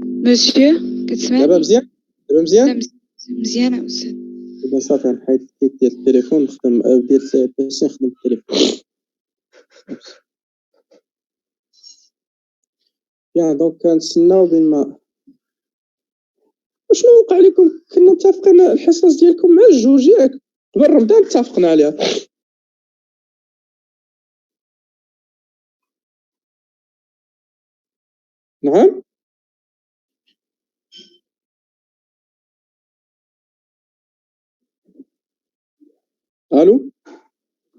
مسيو كتسمعني؟ دابا مزيان دابا مزيان لا مزيانة أستاذ. دابا صافي نحيد الكيت ديال التليفون نخدم ديال البيسي نخدم بالتليفون. يا دونك كنتسناو بين ما شنو وقع لكم. كنا متفقين الحصص ديالكم مع الجوج ياك قبل رمضان اتفقنا عليها. نعم الو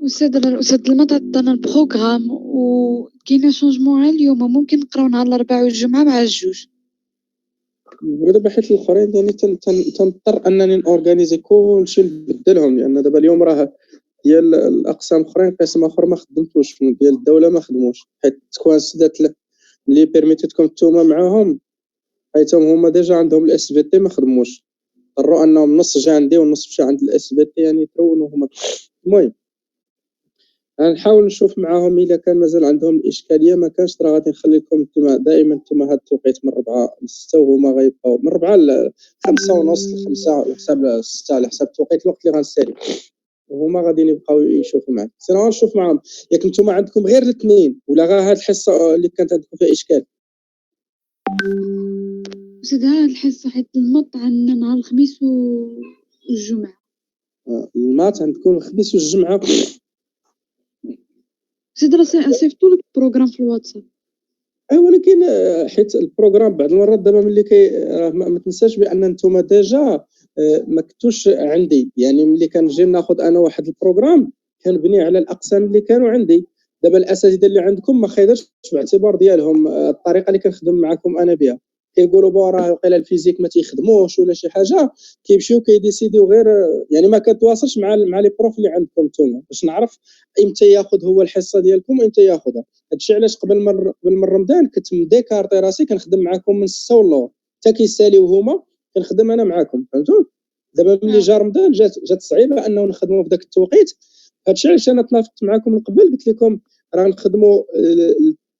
الأستاذ المطعم عطانا البروغرام وكاين شونجمون اليوم، ممكن نقراو نهار الأربعاء والجمعة مع الجوج. دابا حيت الاخرين يعني تنضطر انني نورغانيزي كلشي نبدلهم، لان دابا اليوم راه ديال الاقسام الاخرين قسم اخر ما خدمتوش ديال الدوله ما خدموش، حيت تكوانسيدات اللي بيرميتيتكم نتوما معاهم حيت هما ديجا عندهم الاس بي تي ما خدموش، اضطروا انهم نص جا عندي والنص مشى عند الاس بي تي يعني يترونوا هما. المهم غنحاول نشوف معاهم الا كان مازال عندهم الاشكاليه، ما كانش راه غادي نخلي لكم نتوما دائما نتوما هاد التوقيت من 4 ل 6 وهما غيبقاو من 4 ل 5 ونص ل 5 على حساب 6 على حساب التوقيت الوقت اللي غنسالي، وهما غادي يبقاو يشوفوا معاك. سير غنشوف معاهم ياك نتوما عندكم غير الاثنين ولا غير هاد الحصه اللي كانت عندكم فيها اشكال. أستاذ هاد الحصة حيت المط عندنا نهار الخميس والجمعة. المات عندكم الخميس والجمعه. أستاذ راه صيفطولك البروغرام في الواتساب. ولكن حيت البروغرام بعض المرات دابا ملي ما تنساش بان نتوما ديجا ما كنتوش عندي، يعني ملي كنجي ناخذ انا واحد البروغرام كنبني على الاقسام اللي كانوا عندي. دابا الاساتذه اللي عندكم ما خايدرش باعتبار ديالهم الطريقه اللي كنخدم معكم انا بها، كيقولوا بو راه وقيلا الفيزيك ما تيخدموش ولا شي حاجه، كيمشيو كيديسيديو غير يعني ما كتواصلش مع لي بروف اللي عندكم نتوما باش نعرف امتى ياخذ هو الحصه ديالكم وامتى ياخذها. هادشي علاش قبل من رمضان كنت مديكارطي راسي كنخدم معكم من 6 واللور حتى كيساليو هما كنخدم انا معكم، فهمتوا؟ دابا ملي جا رمضان جات صعيبه انه نخدموا في ذاك التوقيت. هادشي علاش انا تنافقت معكم من قبل قلت لكم راه نخدموا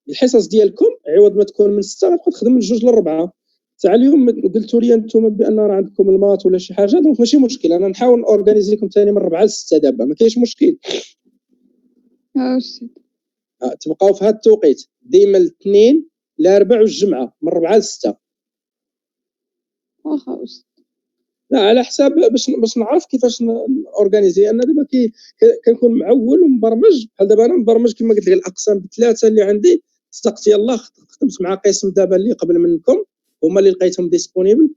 الحصص ديالكم عوض ما تكون من 6 غتبقى تخدم من 2 ل 4. تاع اليوم قلتوا لي انتم بان راه عندكم المات ولا شي حاجه، دونك ماشي مشكل، انا نحاول اورغانيزي لكم ثاني من 4 ل 6 دابا ما كاينش مشكل. أستاذ تبقاو في هذا التوقيت ديما الاثنين الاربع والجمعه من 4 ل 6. واخا أستاذ. لا على حساب باش نعرف كيفاش اورغانيزي. انا دابا كنكون معول ومبرمج، بحال دابا انا مبرمج كما قلت لك الاقسام بثلاثه اللي عندي صدقت يلاه خدمت مع قسم دابا اللي قبل منكم هما اللي لقيتهم ديسپونيبل،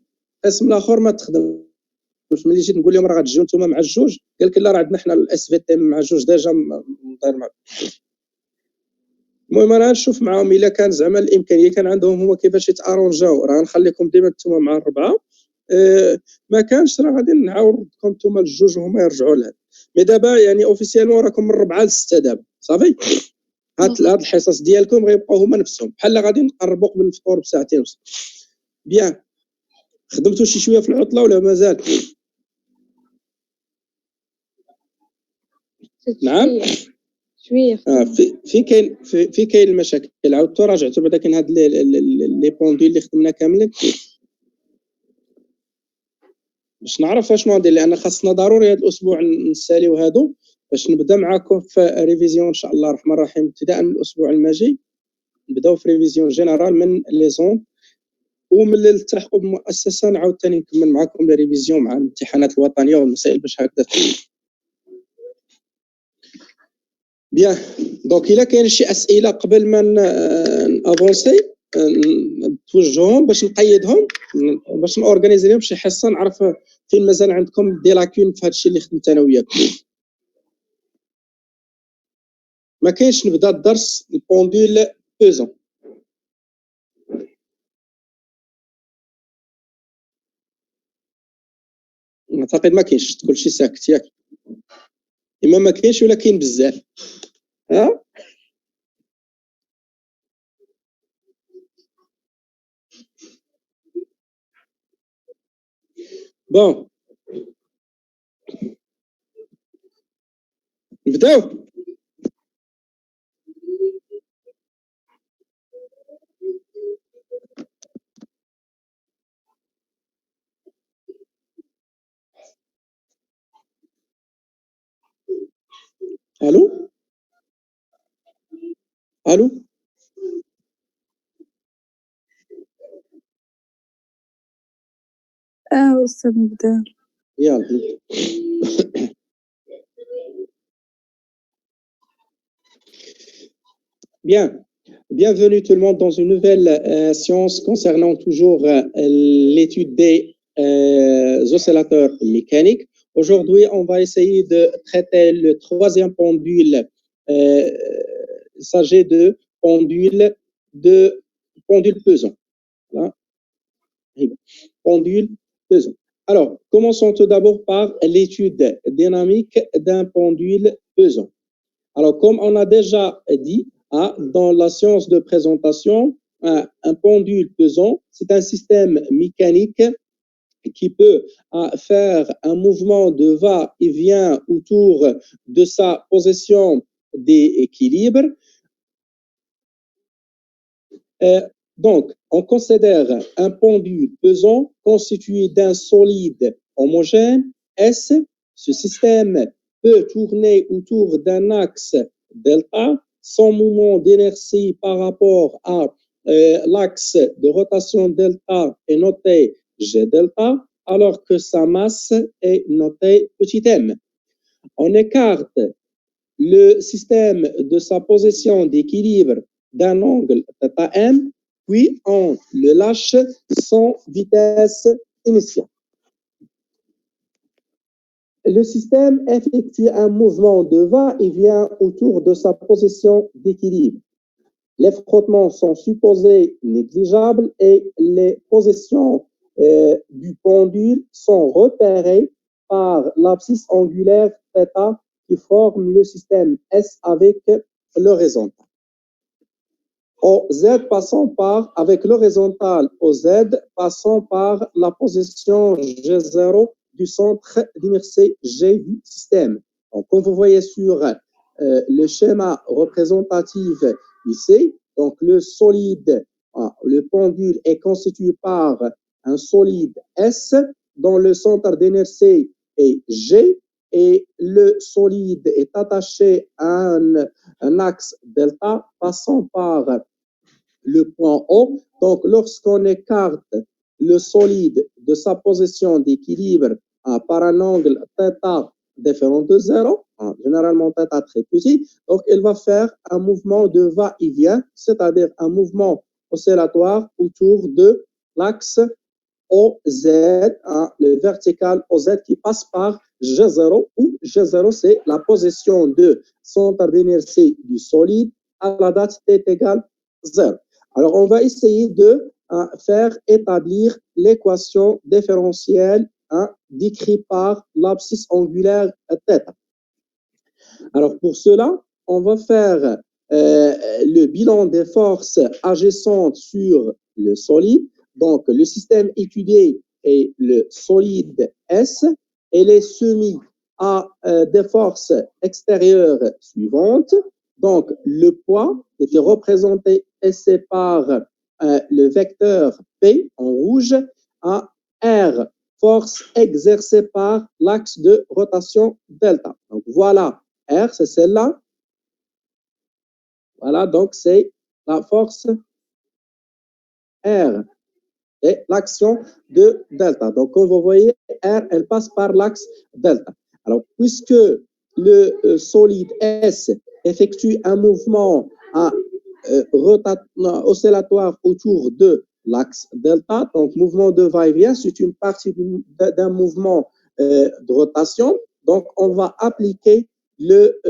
القسم الاخر ما تخدمش. ملي جيت نقول لهم راه غتجيو نتوما مع الجوج قال لك لا راه عندنا حنا الاس في تي مع الجوج ديجا مداير معاك. المهم انا نشوف معاهم الا كان زعما الامكانيه كان عندهم هما كيفاش يتارونجاو، راه نخليكم ديما نتوما مع الربعه. ما كانش راه غادي نعاودكم نتوما الجوج وهما يرجعوا لهذا. مي دابا يعني اوفيسيالمون راكم من 4 ل 6 دابا صافي. هاد الحصص ديالكم غيبقاو هما نفسهم بحال غادي نقربوا قبل الفطور بساعتين ونص. بيان خدمتوا شي شويه في العطله ولا مازال؟ نعم شويه في كاين المشاكل عاودتوا راجعتوا بعدا كاين هاد لي بوندي اللي خدمنا كاملين باش نعرف اشنو ندير، لان خاصنا ضروري هذا الاسبوع نساليو هادو باش نبدا معاكم في ريفيزيون ان شاء الله الرحمن الرحيم. ابتداء من الاسبوع الماجي نبداو في ريفيزيون جينيرال من لي زون، وملي نلتحقوا بمؤسسه نعاود ثاني نكمل معكم لي ريفيزيون مع الامتحانات الوطنيه والمسائل باش هكذا. بيان دونك الا كاين شي اسئله قبل ما نافونسي توجههم باش نقيدهم باش نورغانيزي لهم شي حصه نعرف فين مازال عندكم دي لاكون في هادشي اللي خدمت انا وياكم. ما كاينش نبدا الدرس البوندول بوزون. اعتقد ما كاينش كلشي ساكت ياك، اما ما كاينش ولا كاين بزاف. ها بون نبداو. Allô? Allô? أستاذ مبدأ. يلا. Bien. Bienvenue tout le monde dans une nouvelle science concernant toujours l'étude des oscillateurs mécaniques. Aujourd'hui, on va essayer de traiter le troisième pendule. Il s'agit de pendule pesant. Voilà. Pendule pesant. Alors, commençons tout d'abord par l'étude dynamique d'un pendule pesant. Alors, comme on a déjà dit, dans la science de présentation, un pendule pesant, c'est un système mécanique qui peut faire un mouvement de va-et-vient autour de sa position d'équilibre. Donc, on considère un pendule pesant constitué d'un solide homogène S. Ce système peut tourner autour d'un axe delta. Son mouvement d'inertie par rapport à l'axe de rotation delta est noté G delta, alors que sa masse est notée petit m. On écarte le système de sa position d'équilibre d'un angle θ m, puis on le lâche sans vitesse initiale. Le système effectue un mouvement de va-et-vient autour de sa position d'équilibre. Les frottements sont supposés négligeables et les positions du pendule sont repérées par l'abscisse angulaire θ qui forme le système S avec l'horizontale. OZ passant par, avec l'horizontale OZ passant par la position G0 du centre d'inertie G du système. Donc, comme vous voyez sur le schéma représentatif ici, donc le solide, le pendule est constitué par un solide S dont le centre d'inertie est G et le solide est attaché à un axe delta passant par le point O. Donc, lorsqu'on écarte le solide de sa position d'équilibre par un angle θ différent de 0, généralement θ très petit, donc il va faire un mouvement de va-et-vient, c'est-à-dire un mouvement oscillatoire autour de l'axe OZ, le vertical OZ qui passe par G0, où G0 c'est la position de centre d'inertie du solide à la date t égale 0. Alors, on va essayer de faire établir l'équation différentielle décrite par l'abscisse angulaire θ. Alors, pour cela, on va faire le bilan des forces agissantes sur le solide. Donc, le système étudié est le solide S. Elle est soumise à des forces extérieures suivantes. Donc, le poids était représenté ici par le vecteur P en rouge à R, force exercée par l'axe de rotation delta. Donc, voilà, R, c'est celle-là. Voilà, donc c'est la force R et l'action de delta. Donc, comme vous voyez, R, elle passe par l'axe delta. Alors, puisque le solide S effectue un mouvement oscillatoire autour de l'axe delta, donc mouvement de va-et-vient, c'est une partie d'un mouvement de rotation. Donc, on va appliquer le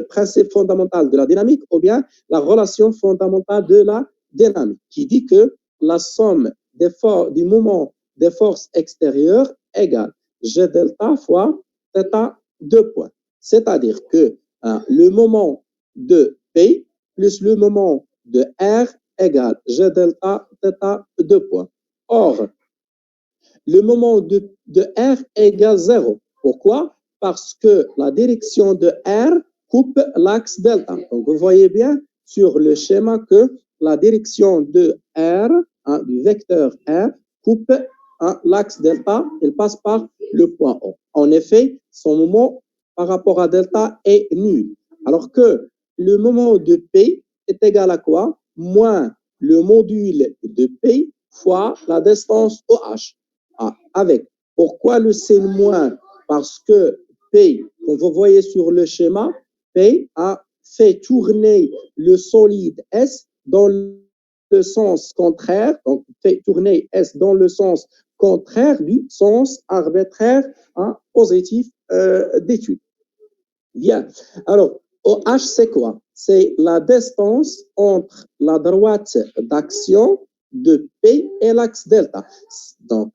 principe fondamental de la dynamique ou bien la relation fondamentale de la dynamique qui dit que la somme du moment des forces extérieures égale G delta fois θ 2 points. C'est-à-dire que le moment de P plus le moment de R égale G delta θ 2 points. Or, le moment de R égale 0. Pourquoi? Parce que la direction de R coupe l'axe delta. Donc, vous voyez bien sur le schéma que la direction de R, du vecteur R, coupe l'axe delta, il passe par le point O. En effet, son moment par rapport à delta est nul. Alors que le moment de P est égal à quoi? Moins le module de P fois la distance OH. Avec. Pourquoi le signe moins? Parce que P, comme vous voyez sur le schéma, P a fait tourner le solide S dans le sens contraire, donc fait tourner S dans le sens contraire du sens arbitraire positif d'étude. Bien. Alors, OH, c'est quoi? C'est la distance entre la droite d'action de P et l'axe delta. Donc,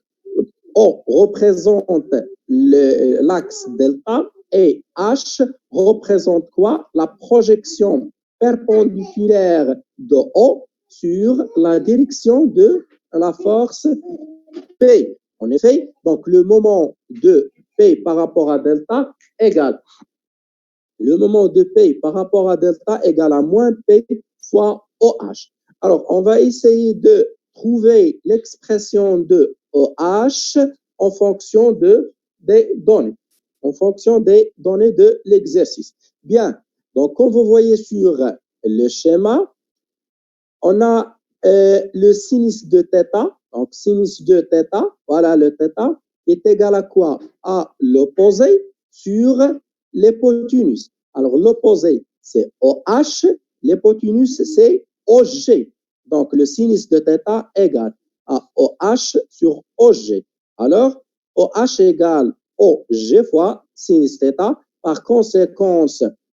O représente l'axe delta et H représente quoi? La projection perpendiculaire de O sur la direction de la force P. En effet, donc le moment de P par rapport à delta égale le moment de P par rapport à delta égale à moins P fois OH. Alors, on va essayer de trouver l'expression de OH en fonction des données, en fonction des données de l'exercice. Bien, donc comme vous voyez sur le schéma, on a le sinus de θ, donc sinus de θ, voilà le θ, est égal à quoi? À l'opposé sur l'hypoténuse. Alors l'opposé, c'est OH, l'hypoténuse, c'est OG. Donc le sinus de θ égale à OH sur OG. Alors OH égale OG fois sinus θ. Par conséquent,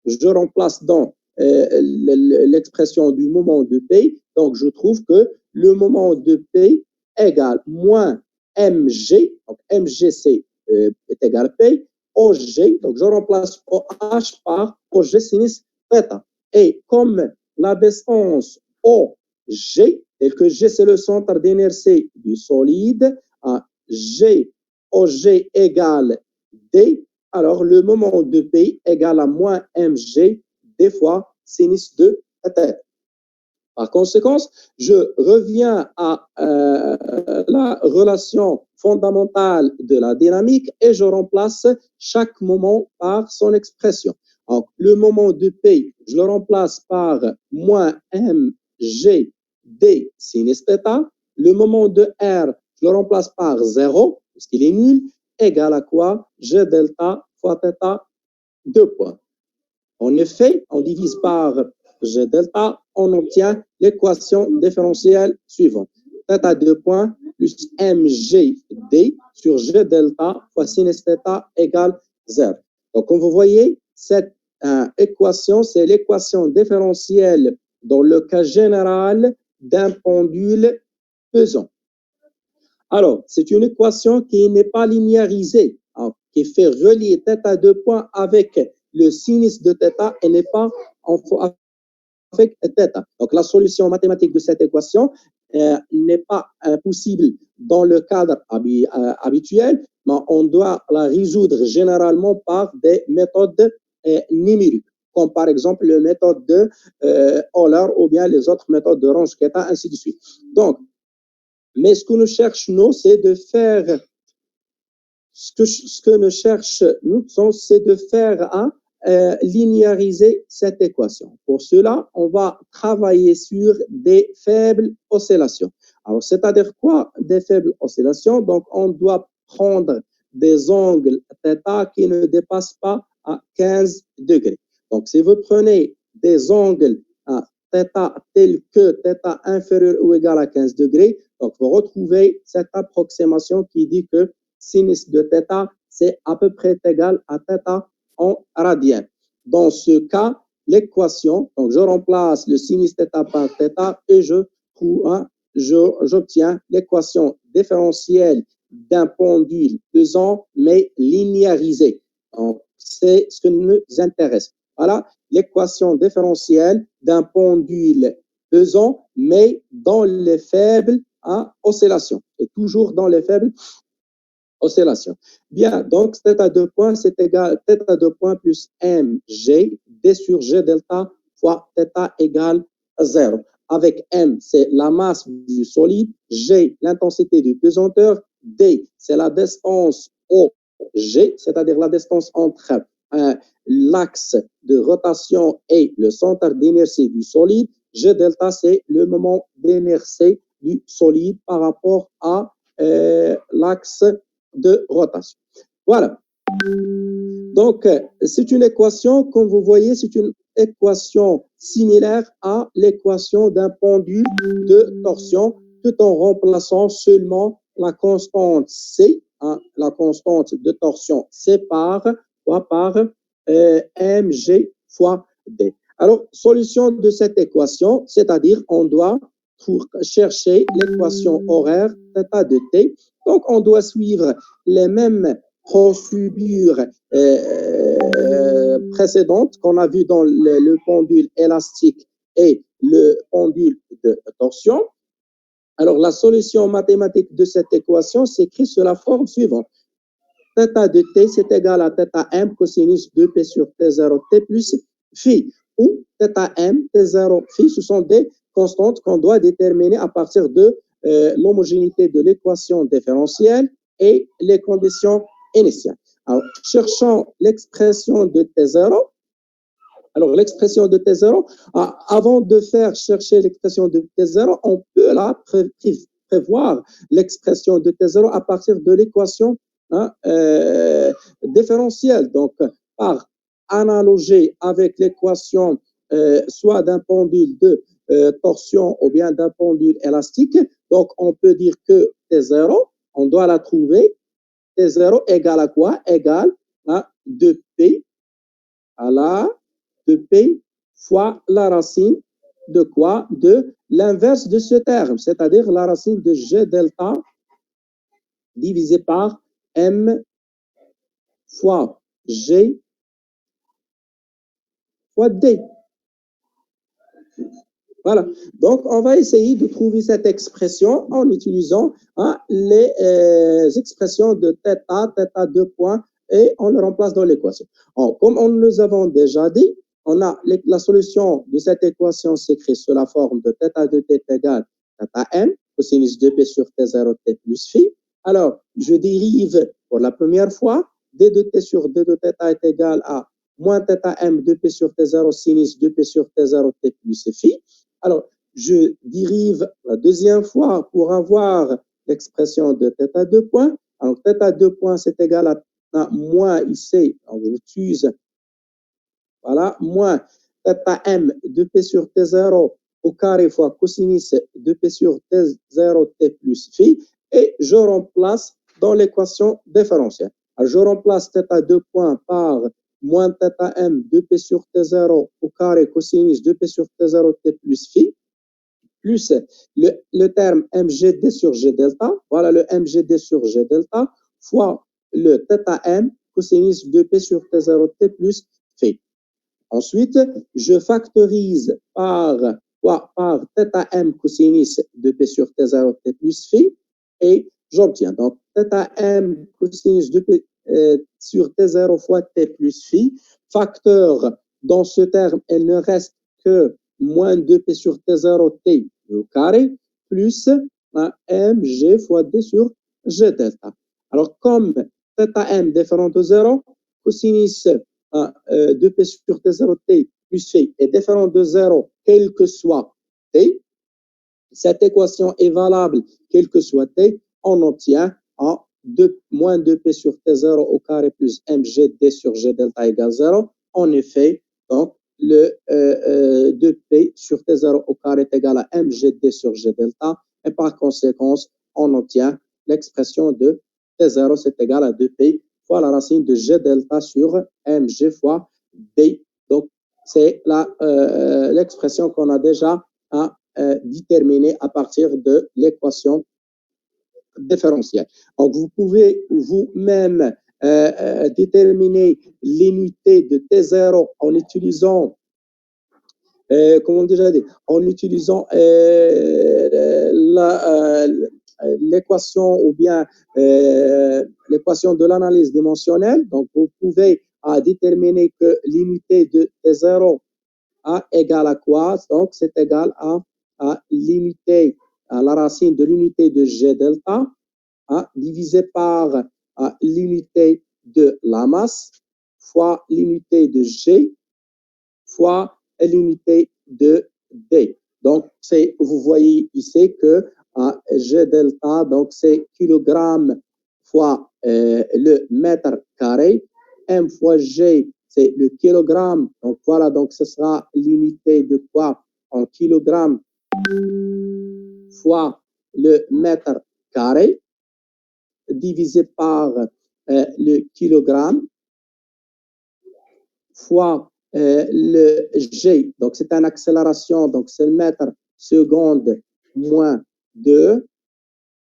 je remplace dans l'expression du moment de P. Donc, je trouve que le moment de P égale moins mg, donc mg c'est est égal à P, OG, donc je remplace OH par OG sinus θ. Et comme la distance OG, et que G c'est le centre d'inertie du solide, à G, OG égale D, alors le moment de P égale à moins mg des fois sinus de θ. Par conséquent, je reviens à la relation fondamentale de la dynamique et je remplace chaque moment par son expression. Donc, le moment de P, je le remplace par moins mg d sinus θ. Le moment de R, je le remplace par 0, puisqu'il est nul, égal à quoi? G delta fois θ, 2 points. En effet, on divise par G delta, on obtient l'équation différentielle suivante. Θ 2 points plus mgd sur G delta fois sinus θ égale 0. Donc, comme vous voyez, cette équation, c'est l'équation différentielle dans le cas général d'un pendule pesant. Alors, c'est une équation qui n'est pas linéarisée, qui fait relier θ 2 points avec le sinus de θ et n'est pas avec θ. Donc, la solution mathématique de cette équation n'est pas possible dans le cadre habituel, mais on doit la résoudre généralement par des méthodes numériques, comme par exemple la méthode de Euler ou bien les autres méthodes de Ronch-Ketta, ainsi de suite. Donc, mais ce que nous cherchons, c'est de faire c'est de faire linéariser cette équation. Pour cela, on va travailler sur des faibles oscillations. Alors, c'est-à-dire quoi des faibles oscillations? Donc, on doit prendre des angles θ qui ne dépassent pas à 15 degrés. Donc, si vous prenez des angles θ tels que θ inférieur ou égal à 15 degrés, donc vous retrouvez cette approximation qui dit que sinus de θ, c'est à peu près égal à θ en radien. Dans ce cas, l'équation, donc je remplace le sinus θ par θ et j'obtiens l'équation différentielle d'un pendule pesant mais linéarisé. Donc, c'est ce qui nous intéresse. Voilà l'équation différentielle d'un pendule pesant mais dans les faibles oscillations. Et toujours dans les faibles oscillation. Bien, donc θ 2 points, c'est égal θ 2 points plus mg d sur g delta fois θ égale 0. Avec m, c'est la masse du solide, g, l'intensité du pesanteur, d, c'est la distance OG, c'est-à-dire la distance entre l'axe de rotation et le centre d'inertie du solide. G delta, c'est le moment d'inertie du solide par rapport à l'axe de rotation. Voilà. Donc, c'est une équation, comme vous voyez, c'est une équation similaire à l'équation d'un pendule de torsion, tout en remplaçant seulement la constante C, la constante de torsion C par mg fois d. Alors, solution de cette équation, c'est-à-dire on doit, pour chercher l'équation horaire θ de t, donc on doit suivre les mêmes procédures précédentes qu'on a vues dans le pendule élastique et le pendule de torsion. Alors, la solution mathématique de cette équation s'écrit sous la forme suivante. Θ de t, c'est égal à θm cosinus 2p sur t0 t plus phi, où θm, t0, phi, ce sont des constantes qu'on doit déterminer à partir de l'homogénéité de l'équation différentielle et les conditions initiales. Alors, cherchons l'expression de t0. Alors, l'expression de T0, avant de faire chercher l'expression de T0, on peut là prévoir l'expression de T0 à partir de l'équation différentielle. Donc, par analogie avec l'équation soit d'un pendule de torsion ou bien d'un pendule élastique, donc on peut dire que T0, on doit la trouver, T0 égale à quoi? Égale à 2P à la de P fois la racine de quoi? De l'inverse de ce terme, c'est-à-dire la racine de G delta divisé par M fois G fois D. Voilà. Donc, on va essayer de trouver cette expression en utilisant les expressions de θ, 2 points, et on le remplace dans l'équation. Comme on nous avons déjà dit, on a la solution de cette équation s'écrit sous la forme de θ de t est égal à θm, cosinus 2p sur t0 t plus phi. Alors, je dérive pour la première fois, d de t sur d de θ est égal à moins θm 2p sur t0 sinus 2p sur t0 t plus phi. Alors, je dérive la deuxième fois pour avoir l'expression de θ 2 points. Alors, θ 2 points, c'est égal à moins ici, on utilise, voilà, moins θm 2p sur t0 au carré fois cosinus 2p sur t0 t plus phi, et je remplace dans l'équation différentielle. Alors, je remplace θ 2 points par moins θm 2p sur t0 au carré cosinus 2p sur t0 t plus phi, plus le terme mgd sur g delta, voilà le mgd sur g delta, fois le θm cosinus 2p sur t0 t plus phi. Ensuite, je factorise par θm cosinus 2p sur t0 t plus phi, et j'obtiens donc θm cosinus 2p sur t0 fois t plus phi, facteur dans ce terme, il ne reste que moins 2p sur t0 t au carré, plus mg fois d sur g delta. Alors, comme θm différent de 0, cosinus 2p sur t0 t plus phi est différent de 0, quel que soit t, cette équation est valable quel que soit t, on obtient moins 2p sur t0 au carré plus mgd sur g delta égale 0. En effet, donc, le 2p sur t0 au carré est égal à mgd sur g delta, et par conséquent, on obtient l'expression de t0, c'est égal à 2p fois la racine de g delta sur mg fois d. Donc, c'est l'expression qu'on a déjà déterminée à partir de l'équation différentielle. Donc, vous pouvez vous-même déterminer l'unité de T0 en utilisant, comme on déjà dit, en utilisant l'équation ou bien l'équation de l'analyse dimensionnelle. Donc, vous pouvez déterminer que l'unité de T0 égale à quoi? Donc, c'est égal à l'unité, à la racine de l'unité de G delta divisé par l'unité de la masse fois l'unité de G fois l'unité de D. Donc, vous voyez ici que G delta, donc c'est kilogramme fois le mètre carré. M fois G, c'est le kilogramme. Donc, voilà, donc ce sera l'unité de quoi en kilogramme fois le mètre carré divisé par le kilogramme fois le G, donc c'est une accélération, donc c'est le mètre seconde moins 2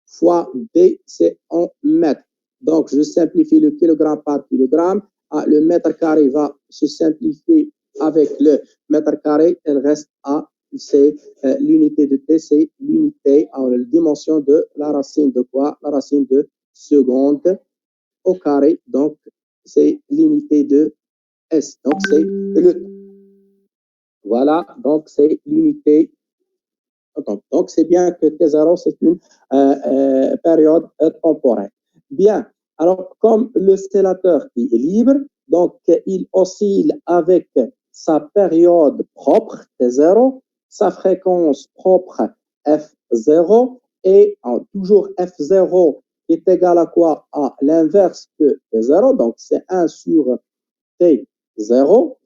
fois D, c'est en mètres. Donc, je simplifie le kilogramme par kilogramme. Le mètre carré va se simplifier avec le mètre carré. Elle reste à, c'est l'unité de T, c'est l'unité, la dimension de la racine de quoi? La racine de seconde au carré. Donc, c'est l'unité de S. Donc, c'est le. Voilà, donc c'est l'unité. Donc, c'est bien que T0, c'est une période temporaire. Bien, alors, comme l'oscillateur est libre, donc il oscille avec sa période propre, T0, sa fréquence propre, F0, et toujours F0 est égal à quoi? À l'inverse de T0, donc c'est 1 sur T0,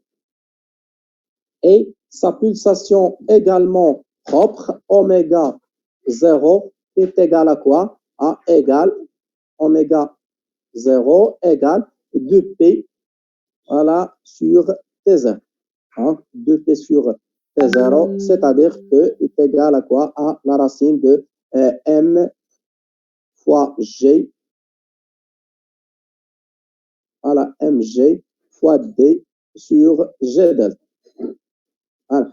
et sa pulsation également propre, oméga 0 est égal à quoi? À égal oméga 0 égale 2P, voilà, sur T0. Hein, 2P sur T0, c'est-à-dire que est égal à quoi? À la racine de M fois G, voilà, MG fois D sur G delta. Voilà.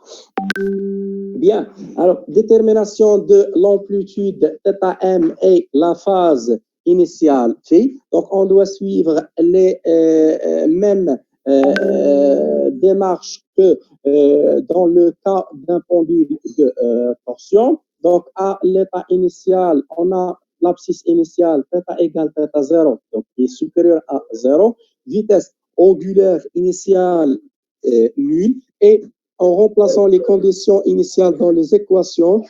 Bien, alors détermination de l'amplitude θm et la phase initiale phi. Donc on doit suivre les mêmes démarches que dans le cas d'un pendule de torsion. Donc à l'état initial, on a l'abscisse initiale θ égale θ0, donc qui est supérieur à 0, vitesse angulaire initiale nulle, et en remplaçant les conditions initiales dans les équations,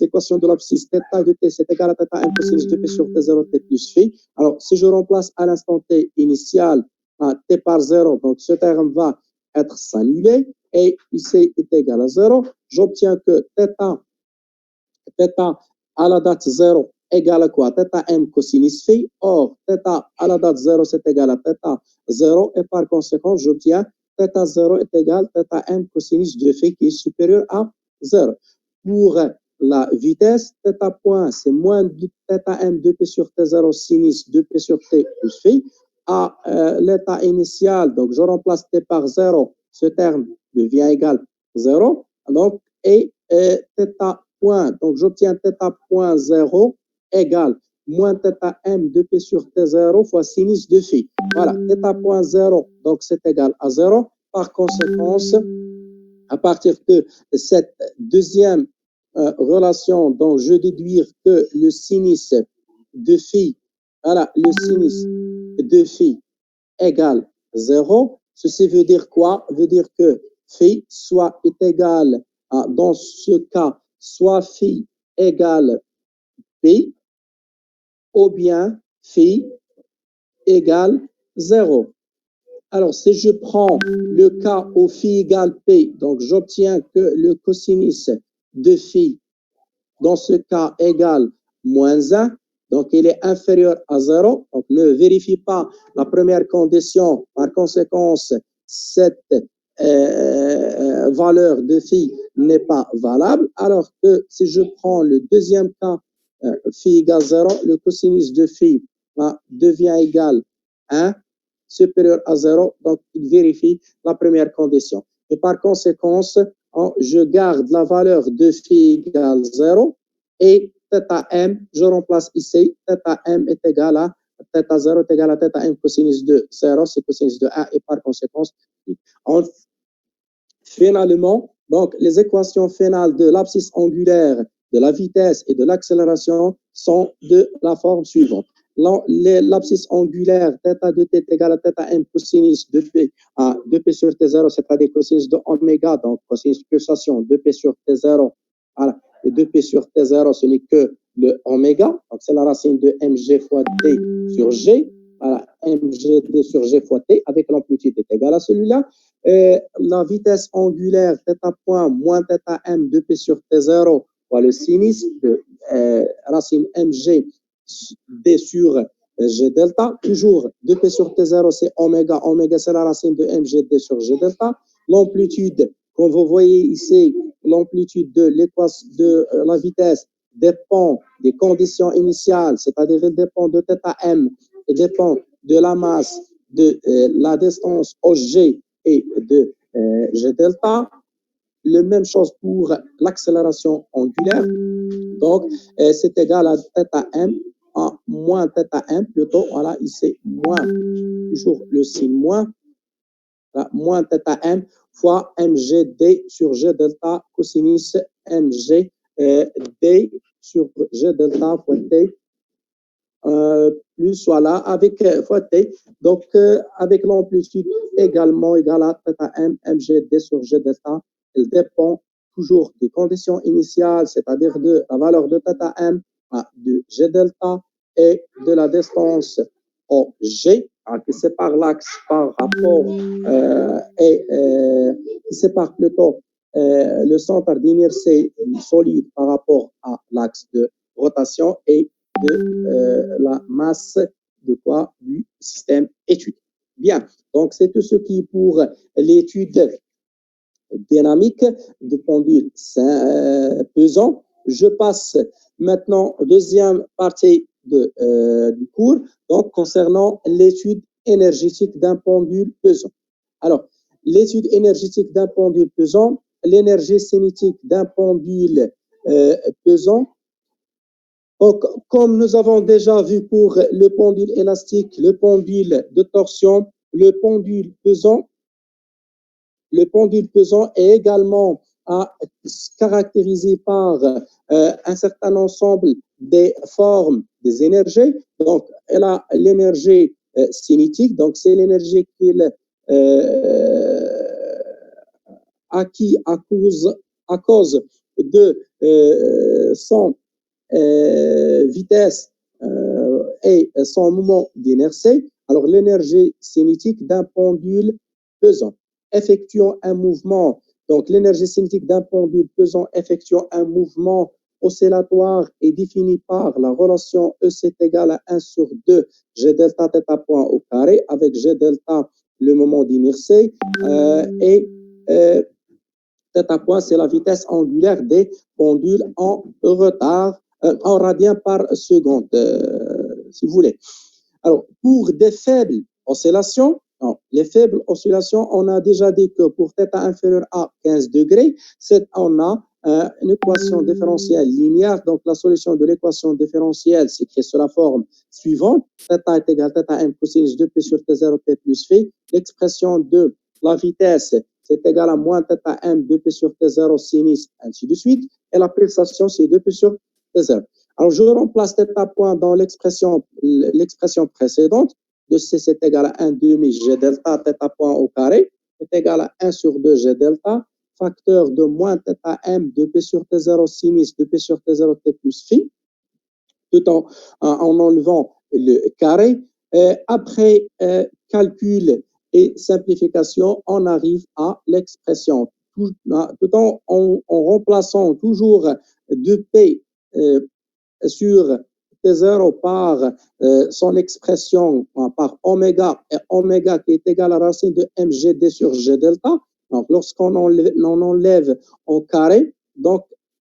l'équation de l'abscisse θ de t c'est égal à θm cosinus de p sur t0 t plus phi. Alors, si je remplace à l'instant t initial t par 0, donc ce terme va être annulé, et ici est égal à 0, j'obtiens que θ à la date 0 égale à quoi? θm cosinus phi. Or, θ à la date 0, c'est égal à θ0, et par conséquent, j'obtiens θ0 est égal à θm cosinus de phi qui est supérieur à 0. Pour la vitesse, θ point, c'est moins de θm 2p sur t0 sinus 2p sur t plus phi. À l'état initial, donc je remplace t par 0, ce terme devient égal 0. Donc, et θ point, donc j'obtiens θ point 0 égale moins θm 2p sur t0 fois sinus de phi. Voilà, θ point 0, donc c'est égal à 0. Par conséquence, à partir de cette deuxième relation, dont je déduire que le sinus de phi, voilà, le sinus de phi égale 0. Ceci veut dire quoi? Veut dire que phi soit est égal à, dans ce cas, soit phi égale P, ou bien phi égale 0. Alors, si je prends le cas où phi égale P, donc j'obtiens que le cosinus de phi, dans ce cas, égale moins 1, donc il est inférieur à 0. Donc, ne vérifie pas la première condition. Par conséquent, cette valeur de phi n'est pas valable. Alors que si je prends le deuxième cas, phi égale 0, le cosinus de phi devient égal à 1, supérieur à 0, donc il vérifie la première condition. Et par conséquent, je garde la valeur de phi égale 0 et θm, je remplace ici, θm est égal à θ0 est égal à θm cosinus de 0, c'est cosinus de 1, et par conséquent, finalement, donc les équations finales de l'abscisse angulaire, de la vitesse et de l'accélération sont de la forme suivante. l'abscisse angulaire θ de t est égal à θm cosinus de P à 2P sur T0, c'est-à-dire cosinus de oméga, donc cosinus de pulsation, 2P sur T0. Voilà. Et 2P sur T0, ce n'est que le oméga, donc c'est la racine de mg fois t sur g. Voilà, mgd sur g fois t, avec l'amplitude est égale à celui-là. La vitesse angulaire θ point moins θm 2P sur T0, fois le sinus de racine mg d sur g delta, toujours 2P sur T0, c'est oméga, oméga c'est la racine de mgd sur g delta. L'amplitude, comme vous voyez ici, l'amplitude de l'équation de la vitesse dépend des conditions initiales, c'est-à-dire elle dépend de θm, elle dépend de la masse, de la distance OG et de G delta. La même chose pour l'accélération angulaire. Donc, c'est égal à θm à moins θm, plutôt, voilà, ici, moins, toujours le signe moins, moins θm fois mgd sur g delta cosinus mg d sur g delta fois t plus voilà avec fois t, donc avec l'amplitude également égale à θm mgd sur g delta. Elle dépend toujours des conditions initiales, c'est-à-dire de la valeur de θm de g delta et de la distance OG qui sépare l'axe par rapport qui sépare plutôt le centre d'inertie solide par rapport à l'axe de rotation et de la masse de quoi du système étude. Bien, donc c'est tout ce qui est pour l'étude dynamique de pendule pesant. Je passe maintenant aux deuxième partie du cours, donc concernant l'étude énergétique d'un pendule pesant. Alors, l'étude énergétique d'un pendule pesant, l'énergie cinétique d'un pendule pesant. Donc, comme nous avons déjà vu pour le pendule élastique, le pendule de torsion, le pendule pesant est également caractérisé par un certain ensemble des formes des énergies. Donc, elle a l'énergie cinétique, donc c'est l'énergie qu'il acquis à cause de son vitesse et son moment d'inertie. Alors, l'énergie cinétique d'un pendule pesant effectuant un mouvement, donc l'énergie cinétique d'un pendule pesant effectuant un mouvement oscillatoire est définie par la relation EC est égale à 1 sur 2 G delta θ point au carré, avec G delta le moment d'inertie et θ point c'est la vitesse angulaire des pendules en retard, en radians par seconde, si vous voulez. Alors, pour des faibles oscillations, les faibles oscillations, on a déjà dit que pour θ inférieur à 15 degrés, on a une équation différentielle linéaire. Donc, la solution de l'équation différentielle s'écrit sur la forme suivante. θ est égal à θm cosinus 2p sur t0 t plus phi. L'expression de la vitesse, c'est égal à moins θm 2p sur t0 sinus, ainsi de suite. Et la pulsation, c'est 2p sur t0. Alors, je remplace θ point dans l'expression précédente. De C, c'est égal à 1 demi G delta θ point au carré est égal à 1 sur 2 G delta, facteur de moins θm 2P sur T0 sinus 2P sur T0 T plus phi, tout en enlevant le carré. Après calcul et simplification, on arrive à l'expression, tout en remplaçant toujours 2P sur T0 par son expression par oméga, et oméga qui est égal à la racine de mgd sur g delta. Donc, lorsqu'on enlève en carré, donc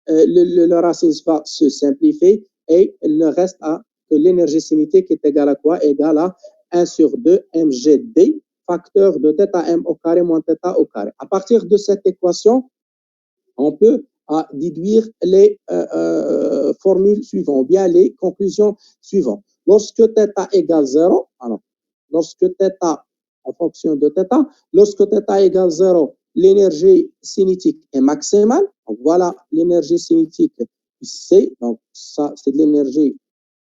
le racine va se simplifier et il ne reste que l'énergie cinétique qui est égale à quoi? Égale à 1 sur 2 mgd, facteur de θm au carré moins θ au carré. À partir de cette équation, on peut à déduire les formules suivantes, ou bien les conclusions suivantes. Lorsque θ égale 0, alors, lorsque θ, en fonction de θ, lorsque θ égale 0, l'énergie cinétique est maximale. Donc, voilà l'énergie cinétique C. Donc, ça, c'est de l'énergie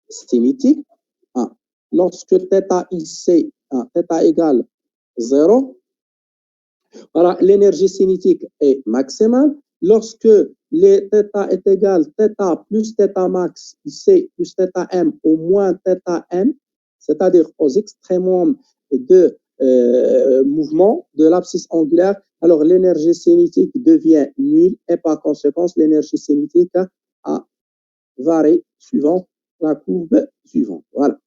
cinétique. lorsque θ ici, θ égale 0, voilà, l'énergie cinétique est maximale. Lorsque les θ est égal θ plus θ max ici plus θ m au moins θ m, c'est-à-dire aux extrémums de mouvement de l'abscisse angulaire, alors l'énergie cinétique devient nulle et par conséquent l'énergie cinétique a varié suivant la courbe suivante. Voilà.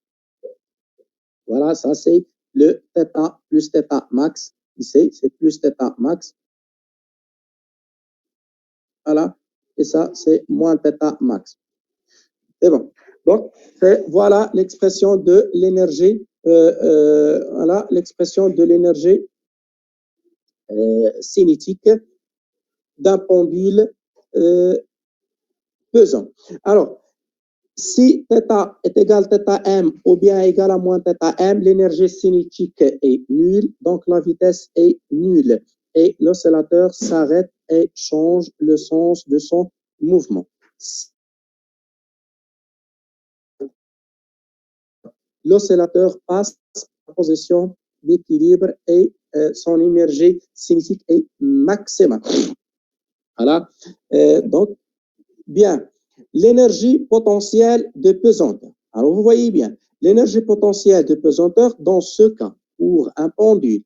Voilà, ça c'est le θ plus θ max. Ici, c'est plus θ max. Voilà. Et ça, c'est moins θ max. C'est bon. Donc, voilà l'expression de l'énergie. Voilà l'expression de l'énergie cinétique d'un pendule pesant. Alors, si θ est égal à θm ou bien égal à moins θm, l'énergie cinétique est nulle, donc la vitesse est nulle. Et l'oscillateur s'arrête et change le sens de son mouvement. L'oscillateur passe en position d'équilibre et son énergie cinétique est maximale. Voilà. Donc, bien. L'énergie potentielle de pesanteur. Alors, vous voyez bien, l'énergie potentielle de pesanteur, dans ce cas, pour un pendule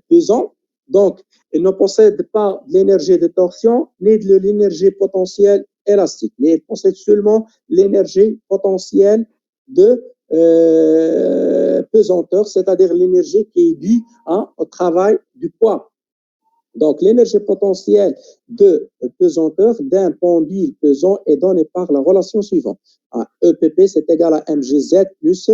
pesant, donc, il ne possède pas de l'énergie de torsion ni de l'énergie potentielle élastique, mais il possède seulement l'énergie potentielle de pesanteur, c'est-à-dire l'énergie qui est due au travail du poids. Donc, l'énergie potentielle de pesanteur d'un pendule pesant est donnée par la relation suivante. EPP, c'est égal à mgz plus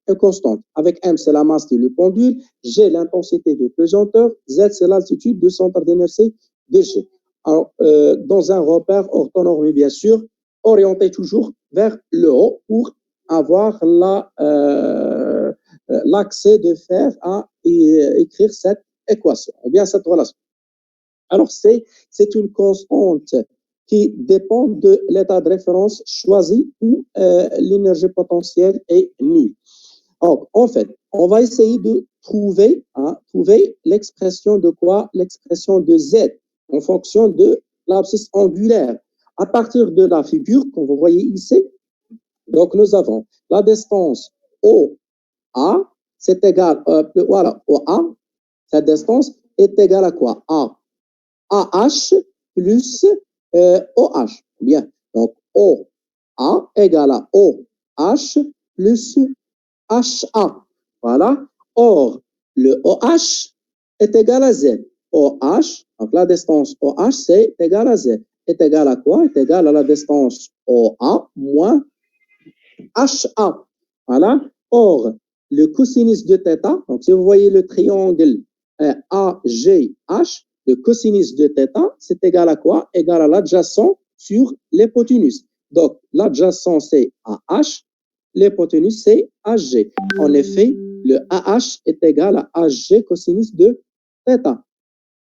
une constante. Avec m, c'est la masse du pendule, g, l'intensité de pesanteur, z, c'est l'altitude du centre d'inertie de g. Alors, dans un repère orthonormé, bien sûr, orienté toujours vers le haut pour avoir l'accès de faire à écrire cette équation, ou bien cette relation. Alors, c'est une constante qui dépend de l'état de référence choisi où l'énergie potentielle est nulle. Alors, en fait, on va essayer de trouver l'expression de quoi? L'expression de Z en fonction de l'abscisse angulaire. À partir de la figure que vous voyez ici, donc nous avons la distance OA, c'est égal, voilà, OA, cette distance est égale à quoi? AH plus OH. Bien, donc OA égale à OH plus HA. Voilà. Or, le OH est égal à Z. OH, donc la distance OH, c'est égal à Z. Est égal à quoi? Est égal à la distance OA moins HA. Voilà. Or, le cosinus de θ, donc si vous voyez le triangle AGH, le cosinus de θ, c'est égal à quoi? Égal à l'adjacent sur l'hypoténuse. Donc, l'adjacent, c'est AH, l'hypoténuse, c'est AG. En effet, le AH est égal à AG cosinus de θ.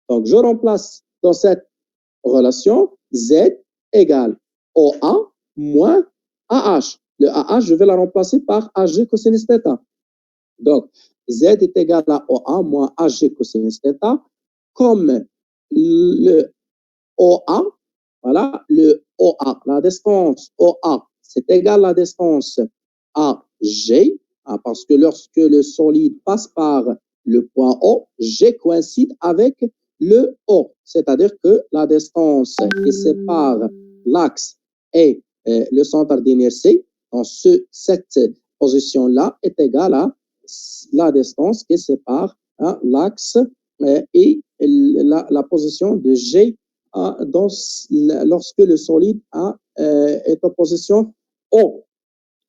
Donc, je remplace dans cette relation Z égale OA moins AH. Le AH, je vais la remplacer par AG cosinus θ. Donc, Z est égal à OA moins AG cosinus θ, comme le OA, voilà, le OA, la distance OA, c'est égal à la distance AG, parce que lorsque le solide passe par le point O, G coïncide avec le O, c'est-à-dire que la distance qui sépare l'axe et le centre d'inertie, dans cette position-là, est égale à la distance qui sépare l'axe et la position de G lorsque le solide est en position O.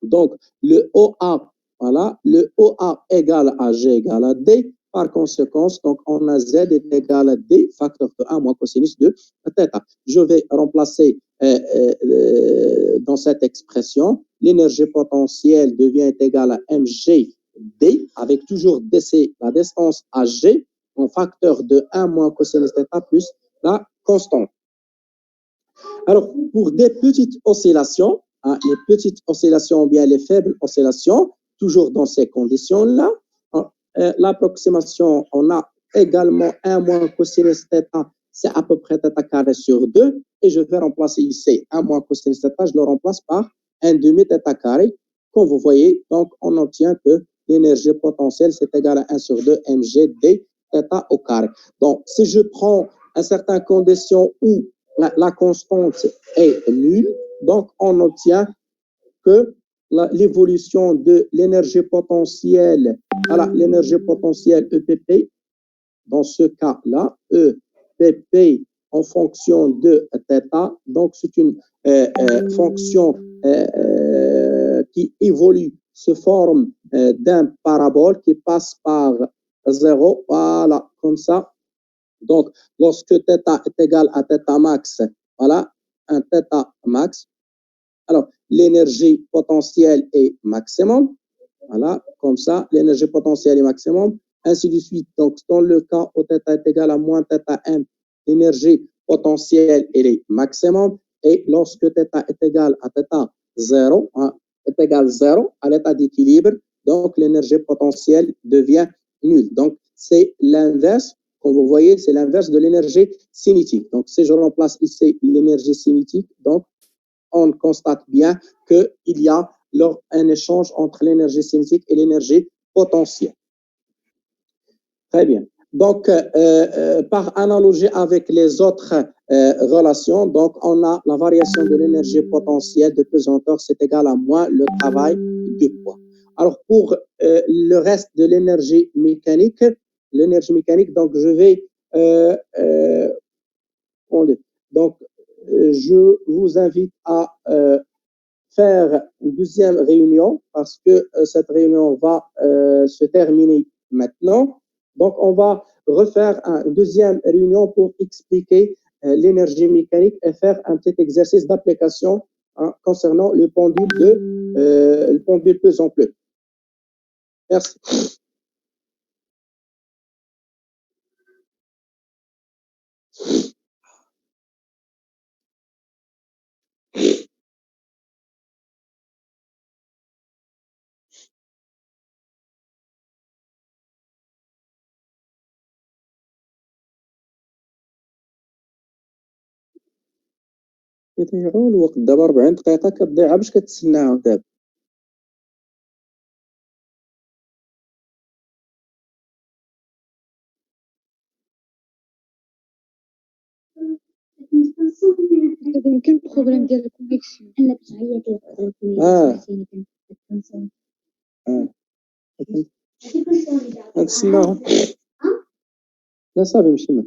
Donc, le OA, voilà, le OA égale à G égale à D. Par conséquent, donc on a Z est égal à D, facteur de 1 moins cosinus de θ. Je vais remplacer dans cette expression, l'énergie potentielle devient égale à mg D, avec toujours DC, la distance à G, en facteur de 1 moins cosinus θ plus la constante. Alors, pour des petites oscillations, les petites oscillations ou bien les faibles oscillations, toujours dans ces conditions-là. L'approximation, on a également 1 moins cosinus θ, c'est à peu près θ carré sur 2, et je vais remplacer ici 1 moins cosinus θ, je le remplace par 1 demi θ carré. Comme vous voyez, donc on obtient que l'énergie potentielle, c'est égal à 1 sur 2 mg d θ au carré. Donc, si je prends une certaine condition où la constante est nulle, donc on obtient que l'évolution de l'énergie potentielle, voilà, l'énergie potentielle EPP, dans ce cas-là, EPP en fonction de θ, donc c'est une fonction qui évolue, se forme d'un parabole qui passe par 0, voilà, comme ça. Donc, lorsque θ est égal à θ max, voilà, un θ max, alors l'énergie potentielle est maximum, voilà, comme ça, l'énergie potentielle est maximum, ainsi de suite. Donc, dans le cas où θ est égal à moins θm, l'énergie potentielle elle est maximum, et lorsque θ est égal à θ 0, est égal à 0, à l'état d'équilibre, donc l'énergie potentielle devient nulle. Donc, c'est l'inverse, comme vous voyez, c'est l'inverse de l'énergie cinétique. Donc, si je remplace ici l'énergie cinétique, donc, on constate bien qu'il y a un échange entre l'énergie cinétique et l'énergie potentielle. Très bien. Donc, par analogie avec les autres relations, donc on a la variation de l'énergie potentielle de pesanteur, c'est égal à moins le travail du poids. Alors, pour le reste de l'énergie mécanique, donc je vais donc je vous invite à faire une deuxième réunion parce que cette réunion va se terminer maintenant. Donc, on va refaire une deuxième réunion pour expliquer l'énergie mécanique et faire un petit exercice d'application concernant le pendule pesant-plus. Merci. يضيعوا الوقت دابا 40 دقيقة كتضيعها باش كتسناها دابا. يمكن بروبليم ديال الكونيكسيون. هلا بتعيط نتسناهم. لا صافي مشي من.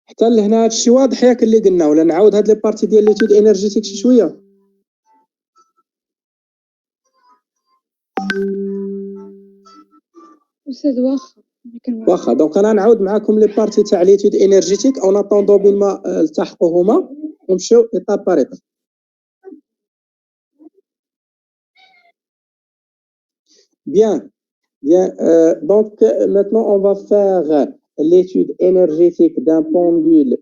حتى لهنا هادشي واضح ياك اللي قلنا، ولا نعاود هاد لي بارتي ديال ليتود انرجيتيك شي شويه. أستاذ واخا دونك انا نعاود معاكم لي بارتي تاع ليتود انرجيتيك اون اتوندو بين ما التحقوا هما ونمشيو ايطاب بار ايطاب. Bien, donc maintenant on va faire l'étude énergétique d'un pendule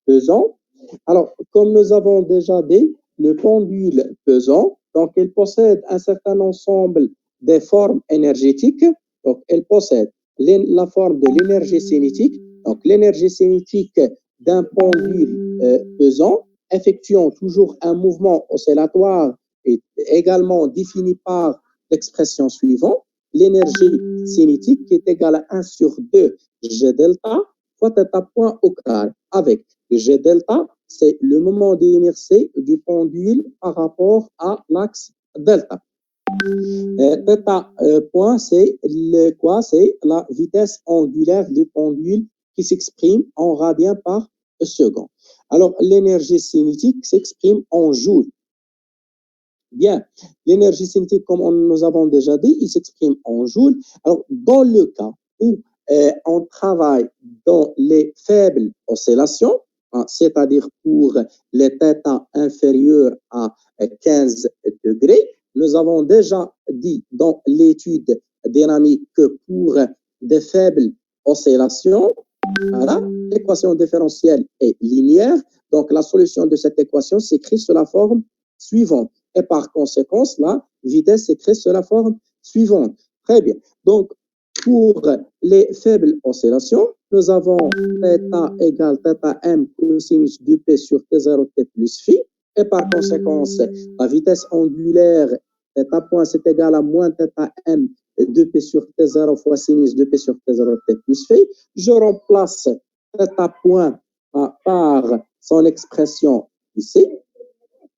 pesant. Alors, comme nous avons déjà dit, le pendule pesant, donc il possède un certain ensemble des formes énergétiques. Donc, elle possède la forme de l'énergie cinétique. Donc, l'énergie cinétique d'un pendule pesant, effectuant toujours un mouvement oscillatoire, est également défini par l'expression suivante. L'énergie cinétique qui est égale à 1 sur 2 G delta fois θ point au carré, avec le G delta, c'est le moment d'inertie du pendule par rapport à l'axe delta. θ point, c'est quoi? C'est la vitesse angulaire du pendule qui s'exprime en radian par seconde. Alors, l'énergie cinétique s'exprime en joules. Bien, l'énergie cinétique, comme nous avons déjà dit, il s'exprime en joules. Alors, dans le cas où on travaille dans les faibles oscillations, c'est-à-dire pour les θ inférieurs à 15 degrés, nous avons déjà dit dans l'étude dynamique que pour des faibles oscillation, voilà, l'équation différentielle est linéaire, donc la solution de cette équation s'écrit sous la forme suivante. Et par conséquence, la vitesse s'écrit sous la forme suivante. Très bien. Donc, pour les faibles oscillations, nous avons θ égale θm cosinus 2p sur t0 t plus phi. Et par conséquence, la vitesse angulaire θ point c'est égal à moins θm 2p sur t0 fois sinus 2p sur t0 t plus phi. Je remplace θ point par son expression ici.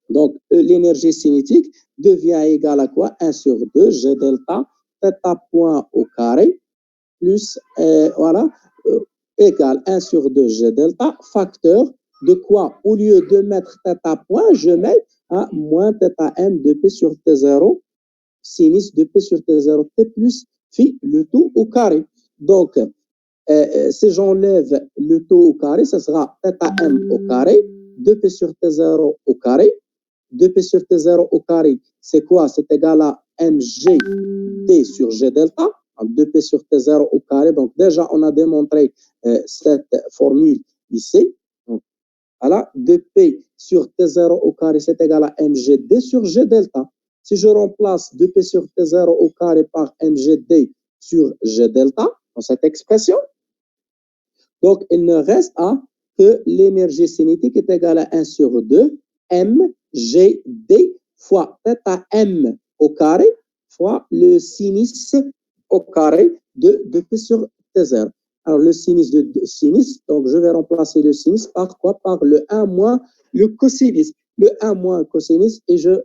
Donc, l'énergie cinétique devient égale à quoi? 1 sur 2 G delta θ point au carré plus, voilà, égale 1 sur 2 G delta, facteur de quoi? Au lieu de mettre θ point, je mets à moins θm de P sur T0, sinus de P sur T0 T plus phi, le tout au carré. Donc, si j'enlève le tout au carré, ça sera θm au carré, 2P sur T0 au carré. 2P sur T0 au carré, c'est quoi? C'est égal à mgd sur G delta, 2P sur T0 au carré. Donc, déjà, on a démontré cette formule ici. Donc, voilà, 2P sur T0 au carré, c'est égal à mgd sur G delta. Si je remplace 2P sur T0 au carré par mgd sur G delta, dans cette expression, donc, il ne reste que l'énergie cinétique est égale à 1 sur 2 mgd fois θm au carré fois le sinus au carré de P sur T0. Alors, le sinus de sinus, donc je vais remplacer le sinus par quoi? Par le 1 moins le cosinus. Le 1 moins cosinus et je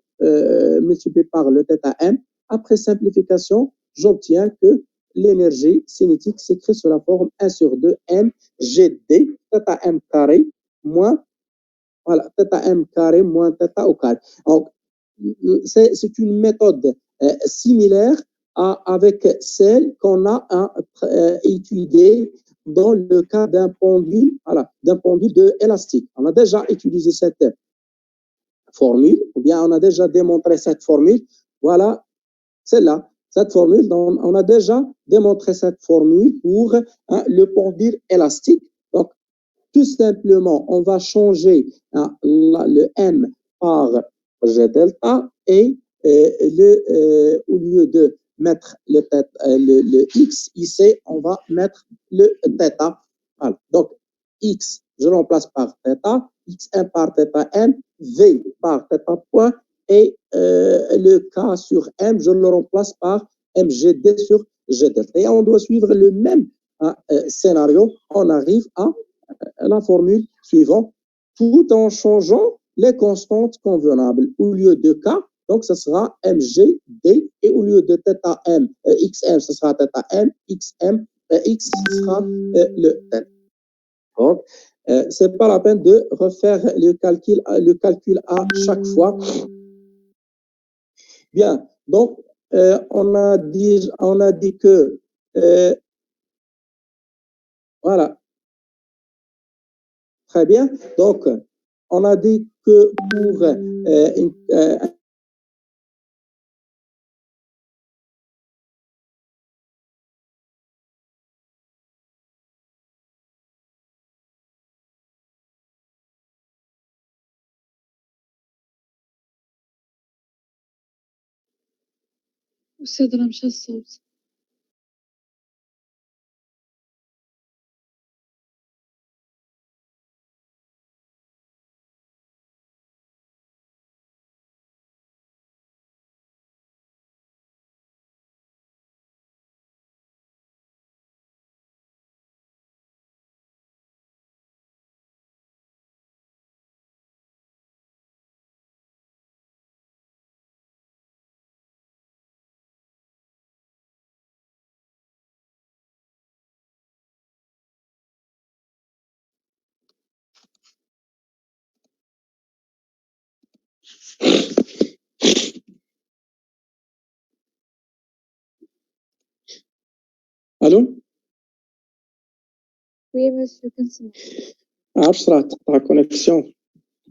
multiplie par le θm. Après simplification, j'obtiens que l'énergie cinétique s'écrit sous la forme 1 sur 2 mgd θm carré moins voilà, θm carré moins θ au carré. Donc, c'est une méthode similaire avec celle qu'on a étudiée dans le cas d'un pendule, voilà, d'un pendule de élastique. On a déjà utilisé cette formule, ou bien on a déjà démontré cette formule. Voilà, celle-là. Cette formule, on a déjà démontré cette formule pour le pendule élastique. Donc, tout simplement, on va changer le m par G delta et au lieu de mettre le x ici, on va mettre le θ. Voilà. Donc, x, je remplace par θ, xm par θm, v par θ point, et le k sur m, je le remplace par mgd sur G delta. Et on doit suivre le même scénario. On arrive à la formule suivante, tout en changeant les constantes convenables. Au lieu de k, donc ce sera mgd, et au lieu de θm, xm, ce sera θm, xm, x sera le θ. Donc, c'est pas la peine de refaire le calcul à chaque fois. Bien, donc on a dit que voilà. Très bien. Donc, on a dit que pour أستاذ راه مشى الصوت. الو وي مسيو كنسمع. عرفت راه تقطع كونيكسيون.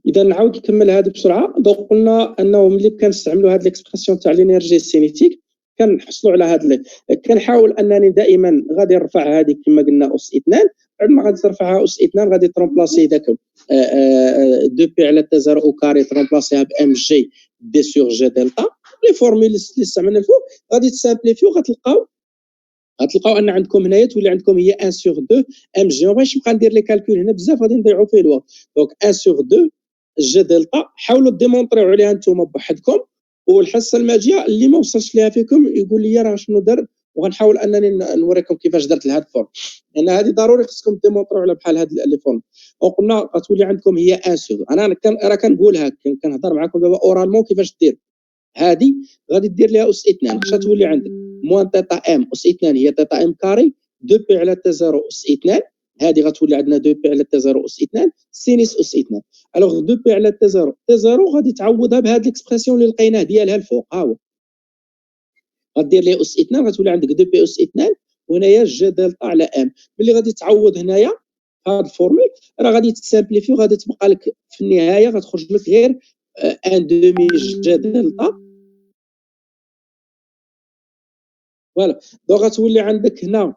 اذا نعاود نكمل هذا بسرعه. دونك قلنا انه ملي كنستعملوا هذه ليكسبرسيون تاع لينيرجي سينيتيك كنحصلوا على هاد كنحاول انني دائما غادي نرفع هذه كما قلنا اس 2. بعد ما غادي ترفعها اس 2 غادي ترومبلاسي داك دو بي على تي 0 او كاري ترومبلاسيها بام جي دي سور جي دلتا. لي فورمول اللي استعملنا الفوق غادي تسامبليفيو، غتلقاو ان عندكم هنايا تولي عندكم هي 1 سور 2 ام جي. ما بغيتش نبقى ندير لي كالكول هنا بزاف غادي نضيعوا فيه الوقت. دونك 1 سور 2 جي دلتا حاولوا ديمونطريو عليها نتوما بوحدكم، والحصه الماجيه اللي ما وصلش ليها فيكم يقول لي راه شنو دار، وغنحاول انني نوريكم كيفاش درت لهاد الفورم، لان هذه ضروري خصكم ديمونطريو على بحال هاد لي فورم. وقلنا غتولي عندكم هي 1 سور، انا راه كنقولها كنهضر معكم دابا اورالمون كيفاش دير. هذه غادي دير ليها اس 2 واش غتولي عندك موان تيتا ام اس 2 هي تيتا ام كاري 2 بي على تي 0 اس 2. هذه غتولي عندنا 2 بي على تي 0 اس 2 سينيس اس 2. الوغ 2 بي على تي 0 غادي تعوضها بهذه الاكسبرسيون اللي لقيناه ديالها الفوق، ها هو غدير ليه اس 2 غتولي عندك 2 بي اس 2 وهنايا جي دلتا على ام. ملي غادي تعوض هنايا هاد الفورمول راه غادي تسامبليفي وغادي تبقى لك في النهايه غتخرج لك غير 1 دومي جي دلتا. فوالا دونك غتولي عندك هنا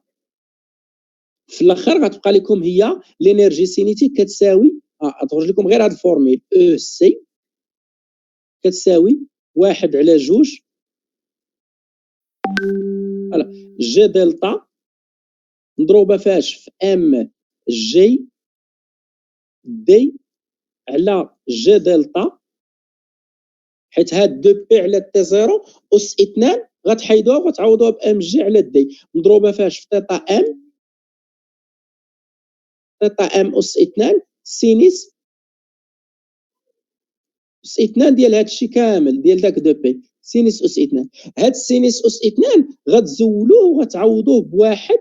في الاخر غتبقى لكم هي لينيرجي سينيتيك كتساوي غتخرج لكم غير هاد الفورمول او سي كتساوي 1 على 2 فوالا جي دلتا مضروبه فاش في ام جي دي على جي دلتا، حيت هاد 2 بي على تي 0 اس 2 غتحيدوها وغتعوضوها بام جي على دي مضروبه فاش في تيتا ام اس 2 سينيس اس 2 ديال هاد الشيء كامل ديال داك 2 بي سينيس اس 2. هاد السينيس اس 2 غتزولوه وغتعوضوه بواحد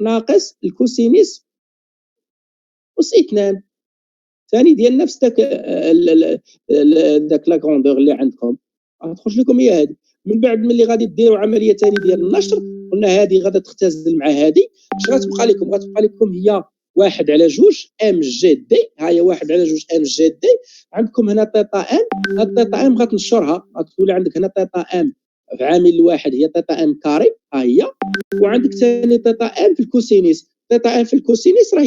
ناقص الكوسينيس اس 2 ثاني ديال نفس داك لا كروندور اللي عندكم غتخرج لكم هي هذه. من بعد ملي غادي ديروا عمليه ثاني ديال النشر قلنا هذه غادا تختزل مع هذه، اش غتبقى لكم؟ غتبقى لكم هي 1 على 2 ام جي دي، ها هي 1 على 2 ام جي دي. عندكم هنا تيتا ام، هاد تيتا ام غتنشرها غتولي عندك هنا تيتا ام في عامل الواحد هي تيتا ام كاري ها هي، وعندك ثاني تيتا ام في الكوسينيس. تيتا ام في الكوسينيس راه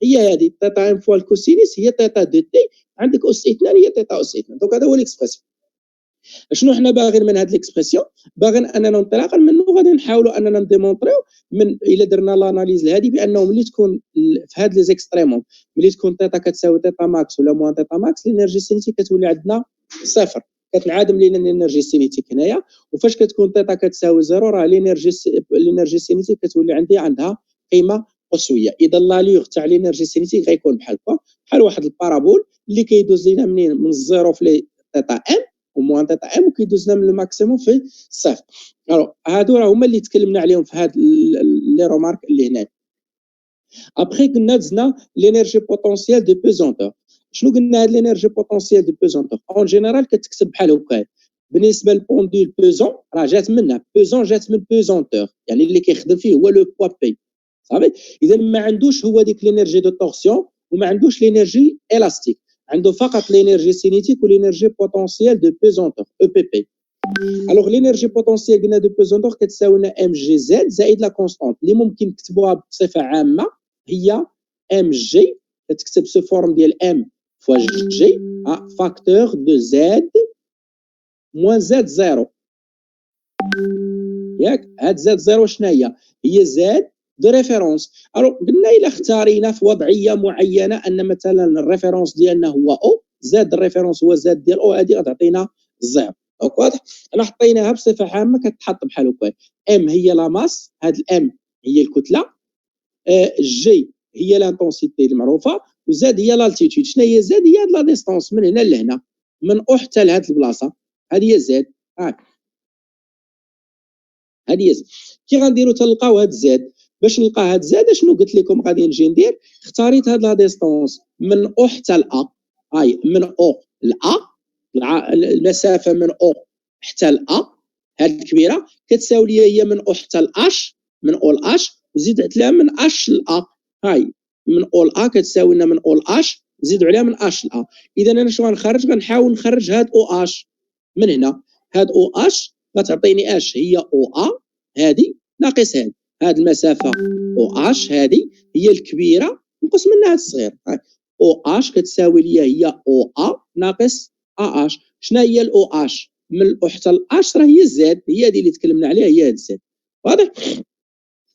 هي هذه تيتا ام فوا الكوسينيس هي تيتا دو تي، عندك اس 2 هي تيتا اس 2. دونك هذا هو الاكسبرسيون. شنو حنا باغيين من هاد الاكسبرسيون؟ باغيين اننا انطلاقا منه غادي نحاولوا اننا نديمونطريو من الا درنا لاناليز لهذه بانه ملي تكون في هاد لي زيكستريموم ملي تكون تيتا كتساوي تيتا ماكس ولا موان تيتا ماكس الانرجي سينيتيك كتولي عندنا صفر، كتنعدم لينا الانرجي سينيتيك هنايا. وفاش كتكون تيتا كتساوي زيرو راه الانرجي سينيتيك كتولي عندها قيمه قصويه. اذا لاليغ تاع الانرجي سينيتيك غيكون بحال واحد البارابول اللي كيدوز لينا منين من الزيرو في لي تيتا ام وموان تيتا ام وكيدوز لنا من الماكسيموم في الصفر. الو هادو راه هما اللي تكلمنا عليهم في هاد لي رومارك اللي هنا. ابخي قلنا دزنا لينيرجي بوتونسيال دو بيزونتور. شنو قلنا هاد لينيرجي بوتونسيال دو بيزونتور؟ اون جينيرال كتكتب بحال هكا بالنسبه للبوندول بيزون راه جات منها بيزون، جات من بيزونتور يعني اللي كيخدم فيه هو لو بوا بي صافي. اذا ما عندوش هو ديك لينيرجي دو تورسيون وما عندوش لينيرجي الاستيك، عنده فقط لينيرجي سينيتيك ولينيرجي بوتونسيال دو بيزونتور او بي بي. الوغ لينيرجي بوتونسيال قلنا دو بيزونتور كتساوي لنا ام جي زد زائد لا كونستانت اللي ممكن نكتبوها بصفه عامه هي ام جي، كتكتب سو فورم ديال ام فوا جي فاكتور دو زد موان زد زيرو. ياك هاد زد زيرو شنو هي زد دو ريفيرونس. الوغ قلنا الا اختارينا في وضعيه معينه ان مثلا الريفيرونس ديالنا هو او زاد الريفيرونس هو زاد ديال او هذه غتعطينا زيرو. دونك واضح انا حطيناها بصفه عامه كتحط بحال هكا ام هي لا ماس، هاد الام هي الكتله، جي هي لانتونسيتي المعروفه، وزاد هي لالتيتود. شنو هي زاد؟ هي لا ديستونس من هنا لهنا من او حتى لهاد البلاصه هذه هي زاد. هذه هي زاد. كي غنديروا تلقاو هاد زاد باش نلقى هاد زاد شنو قلت لكم غادي نجي ندير؟ اختاريت هاد لا ديستونس من او حتى لا، هاي من او لا المسافه من او حتى لا هاد الكبيره كتساوي لي هي من او حتى الاش، من او لاش وزيد عليها من اش لا، هاي من او لا كتساوي لنا من او لاش نزيدوا عليها من اش لا. اذا انا شنو غنخرج؟ غنحاول نخرج هاد او اش من هنا، هاد او اش غتعطيني اش هي او ا هذه ناقص هذه المسافه او اش هذه هي الكبيره نقص منها هاد الصغير. او اش كتساوي ليا هي او ا ناقص ا اش. شنو هي الاو اش من الاو حتى الاش؟ راه هي الزاد، هي هذه اللي تكلمنا عليها، هي هاد الزاد. واضح؟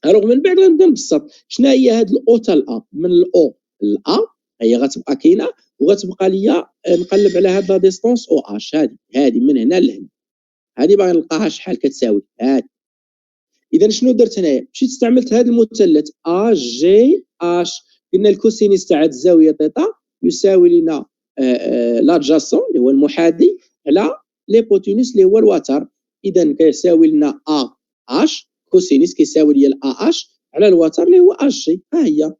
الوغ من بعد غنبدا نبسط. شنو هي هاد الاو تا الا؟ من الاو لا هي غتبقى كاينه وغتبقى ليا نقلب على هاد لا ديستونس او اش هذه من هنا لهنا، هذه باغي نلقاها شحال كتساوي هذه. اذا شنو درت هنايا؟ مشيت استعملت هذا المثلث ا جي اش. قلنا الكوسينيس تاع الزاويه تيتا يساوي لنا لادجاسون اللي هو المحاذي على ليبوتينوس اللي هو الوتر. اذا كيساوي لنا ا اش كوسينيس كيساوي لي الا اش على الوتر اللي هو اش جي. ها هي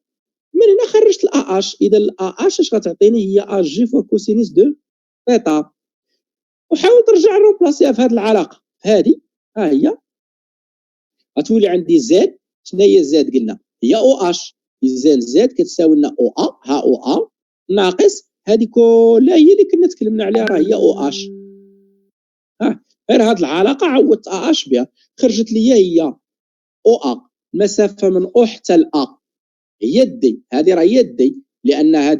من هنا خرجت الا اش. اذا الا اش اش غتعطيني؟ هي اش جي فوا كوسينيس دو تيتا. وحاول ترجع رومبلاسيها في هذه العلاقه هذه. ها هي غتولي عندي زد. شنو هي زد؟ قلنا هي او اش. اذا زد كتساوي لنا او ا، ها او ا ناقص هذه كلها هي اللي كنا تكلمنا عليها، راه هي او اش. غير هذه العلاقه عوضت ا اش بها، خرجت لي هي او ا المسافه من او حتى لا هي الدي. هذه راه هي الدي، لان هاد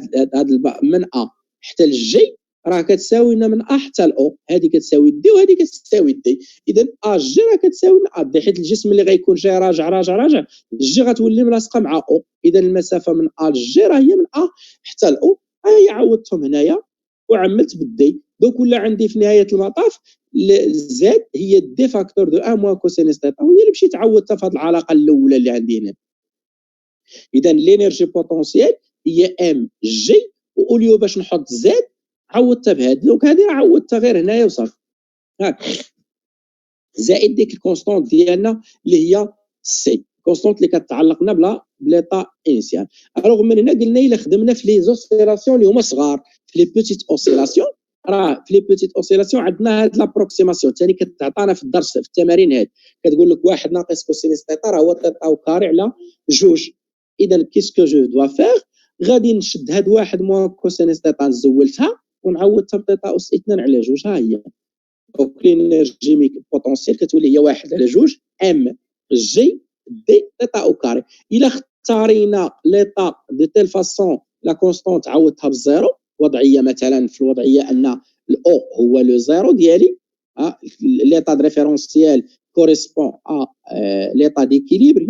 من ا حتى للجي راه كتساوي لنا من ا حتى الاو، هذه كتساوي دي وهذه كتساوي دي. اذا ا جي راه كتساوي ا دي، حيت الجسم اللي غيكون جاي راجع الجي غتولي ملاصقه مع او. اذا المسافه من ا للجي راه هي من ا حتى الاو. ها هي عوضتهم هنايا وعملت بالدي. دوك ولا عندي في نهايه المطاف زد هي دي فاكتور دو ان موان كوسينيس تيتا، وهي اللي مشيت عوضتها في هذه العلاقه الاولى اللي عندي هنا. اذا لينيرجي بوتونسيال هي ام جي، واوليو باش نحط زد عوضتها بهذه. دونك هذه عوضتها غير هنايا وصافي. هاك زائد ديك الكونستونت ديالنا اللي هي سي، كونستونت اللي كتعلقنا بليطا انيسيال. الوغ من هنا قلنا الا خدمنا في لي زوسيلاسيون اللي هما صغار، في لي بوتيت اوسيلاسيون، راه في لي بوتيت اوسيلاسيون عندنا هاد لابروكسيماسيون ثاني كتعطانا في الدرس في التمارين هاد. كتقول لك واحد ناقص كوسينيس تيتا راه هو تيتا وكاري على جوج. اذا كيسكو جو دوا فيغ؟ غادي نشد هاد واحد موان كوسينيس تيتا زولتها ونعوضها بتيتا اس 2 على جوج. ها هي دونك لينيرجي بوتونسيال كتولي هي 1 على 2 ام جي دي تيتا او كاري. الا اختارينا ليطا دو تيل فاسون لا كونستونت عوضتها بالزيرو، وضعيه مثلا في الوضعيه ان الاو هو لو زيرو ديالي، ليطا دو ريفيرونسيال كوريسبون ا ليطا ديكيليبر،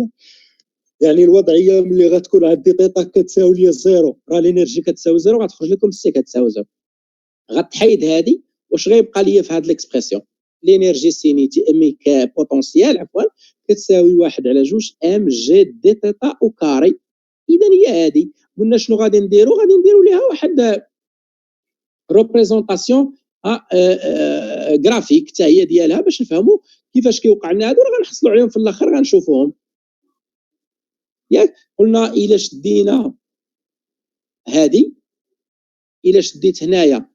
يعني الوضعيه ملي غتكون عندي تيتا كتساوي لي الزيرو راه لينيرجي كتساوي زيرو، غتخرج لكم سي كتساوي زيرو. غتحيد هذه واش غيبقى ليا في هذه ليكسبرسيون؟ لينيرجي سينيتي ميك بوتونسيال عفوا كتساوي 1 على 2 ام جي دي تيتا او كاري. اذا هي هذه. قلنا شنو غادي نديرو؟ غادي نديرو ليها واحد ريبريزونطاسيون غرافيك حتى هي ديالها باش نفهموا كيفاش كيوقع لنا هادو، راه غنحصلوا عليهم في الاخر غنشوفوهم. ياك قلنا الا شدينا هذه، الا شديت هنايا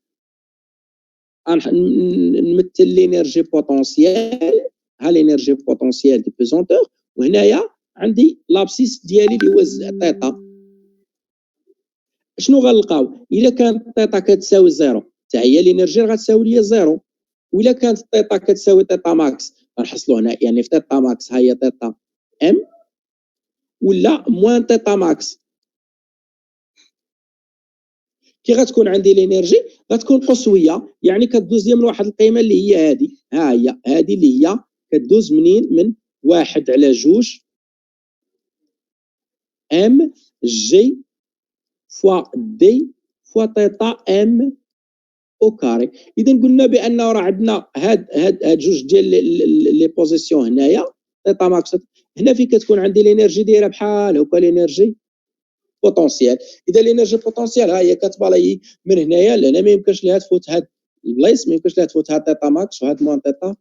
نمثل لينيرجي بوتونسيال، ها لينيرجي بوتونسيال دي بيزونتور، وهنايا عندي لابسيس ديالي اللي هو تيتا. شنو غنلقاو؟ الا كانت تيتا كتساوي زيرو حتى هي لينيرجي غتساوي ليا زيرو، وإلا كانت تيتا كتساوي تيتا ماكس غنحصلوا هنا، يعني في تيتا ماكس ها هي تيتا ام ولا موان تيتا ماكس. كي غتكون عندي لينيرجي غتكون قصويه، يعني كدوز من واحد القيمه اللي هي هذه. ها هي هذه اللي هي كدوز منين؟ من 1 على 2 ام جي فوا دي فوا تيتا ام او كاري. اذا قلنا بان راه عندنا هاد جوج ديال لي بوزيسيون هنايا تيتا ماكس. هنا فين كتكون عندي لينيرجي دايره بحال هكا لينيرجي بوتونسيال. اذا لينيرجي بوتونسيال ها هي كتبالي من هنايا لهنا، ما يمكنش ليها تفوت هاد البلايص، ما يمكنش ليها تفوت هاد تيتا ماكس وهاد موان تيتا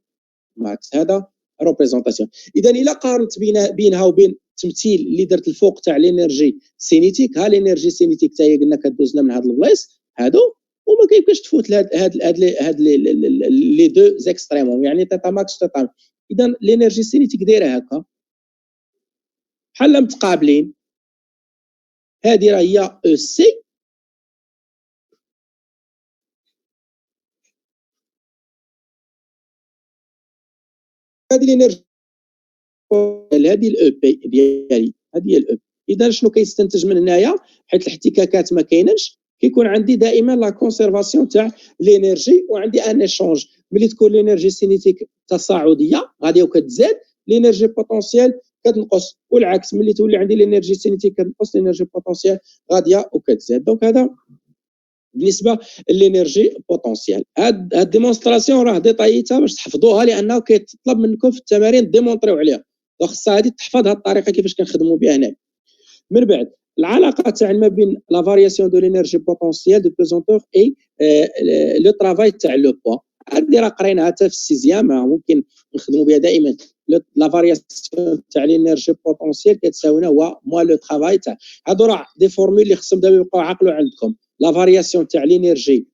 ماكس. هذا ريبريزونطاسيون. اذا الا قارنت بينها وبين التمثيل اللي درت الفوق تاع لينيرجي سينيتيك، ها لينيرجي سينيتيك حتى هي قلنا كدوز لنا من هاد البلايص هادو، وما كيمكنش تفوت هاد لي دو زيكستريموم، يعني تيتا ماكس تيتا. اذا لينيرجي سينيتيك دايره هكا بحال متقابلين. هذه راه هي او سي هذه الانرجي هذه الاو بي ديالي، هذه هي الاو بي. اذا شنو كيستنتج من هنايا؟ حيت الاحتكاكات ما كاينينش، كيكون عندي دائما لا كونسيرفاسيون تاع لينيرجي، وعندي ان ايشونج. ملي تكون لينيرجي سينيتيك تصاعديه غاديه وكتزاد، لينيرجي بوتونسيال كتنقص، والعكس ملي تولي عندي لينيرجي سينيتيك كتنقص، لينيرجي بوتونسيال غاديه وكتزاد. دونك هذا بالنسبه للانرجي بوتونسيال. هاد الديمونستراسيون راه ديطايتها باش تحفظوها، لانه كيتطلب منكم في التمارين ديمونطريو عليها، خصها هذه تحفظ هاد الطريقه كيفاش كنخدموا بها هنا. من بعد العلاقه تاع ما بين لا فارياسيون دو لينيرجي بوتونسيال دو بيزونتور اي لو طرافاي تاع لو بوا. هذه راه قريناها حتى في السيزيام، ممكن نخدموا بها دائما. لا فارياسيون تاع لينيرجي بوتونسيال كتساوينا هو موا لو طرافاي تاع. هادو راه دي فورمول اللي خصهم دابا يبقاو عقلوا عندكم. لا فارياسيون تاع لينيرجي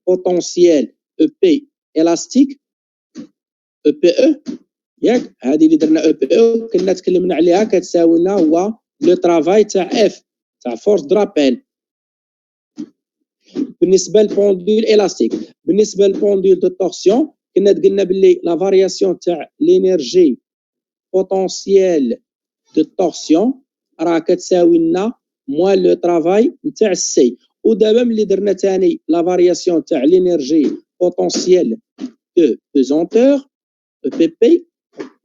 بوتونسيال او بي الاستيك او بي او، ياك هذه اللي درنا او بي او كنا تكلمنا عليها، كتساوي لنا هو لو طرافاي تاع اف تاع فورس درابيل بالنسبه للبوندول الاستيك. بالنسبه للبوندول دو تورسيون كنا قلنا باللي لا فارياسيون تاع لينيرجي بوتونسيال دو تورسيون راه كتساوي لنا موان لو طرافاي نتاع السي. ودابا ملي درنا ثاني لا فارياسيون تاع لينيرجي بوتونسيال دو بيزونتور او بي بي،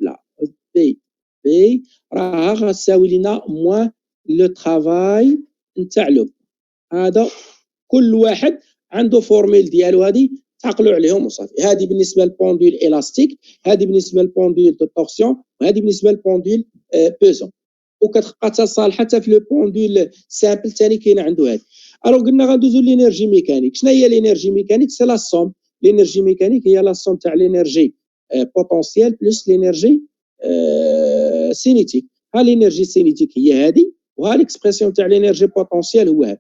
لا او بي بي راه غتساوي لنا موان لو طرافاي نتاع لو. هذا كل واحد عنده فورميل ديالو، هذه تعقلوا عليهم وصافي. هذه بالنسبه للبوندول الاستيك، هذه بالنسبه للبوندول دو تورسيون، وهذه بالنسبه للبوندول بيزون. وكتبقى حتى صالحه حتى في لو بوندول سامبل ثاني كاينه عنده هذه. الوغ قلنا غندوزو لينيرجي ميكانيك. شنو هي لينيرجي ميكانيك؟ سي لا سوم. لينيرجي ميكانيك هي لا سوم تاع لينيرجي بوتونسيال بلس لينيرجي سينيتيك. ها لينيرجي سينيتيك هي هذه، وها ليكسبرسيون تاع لينيرجي بوتونسيال هو هذا.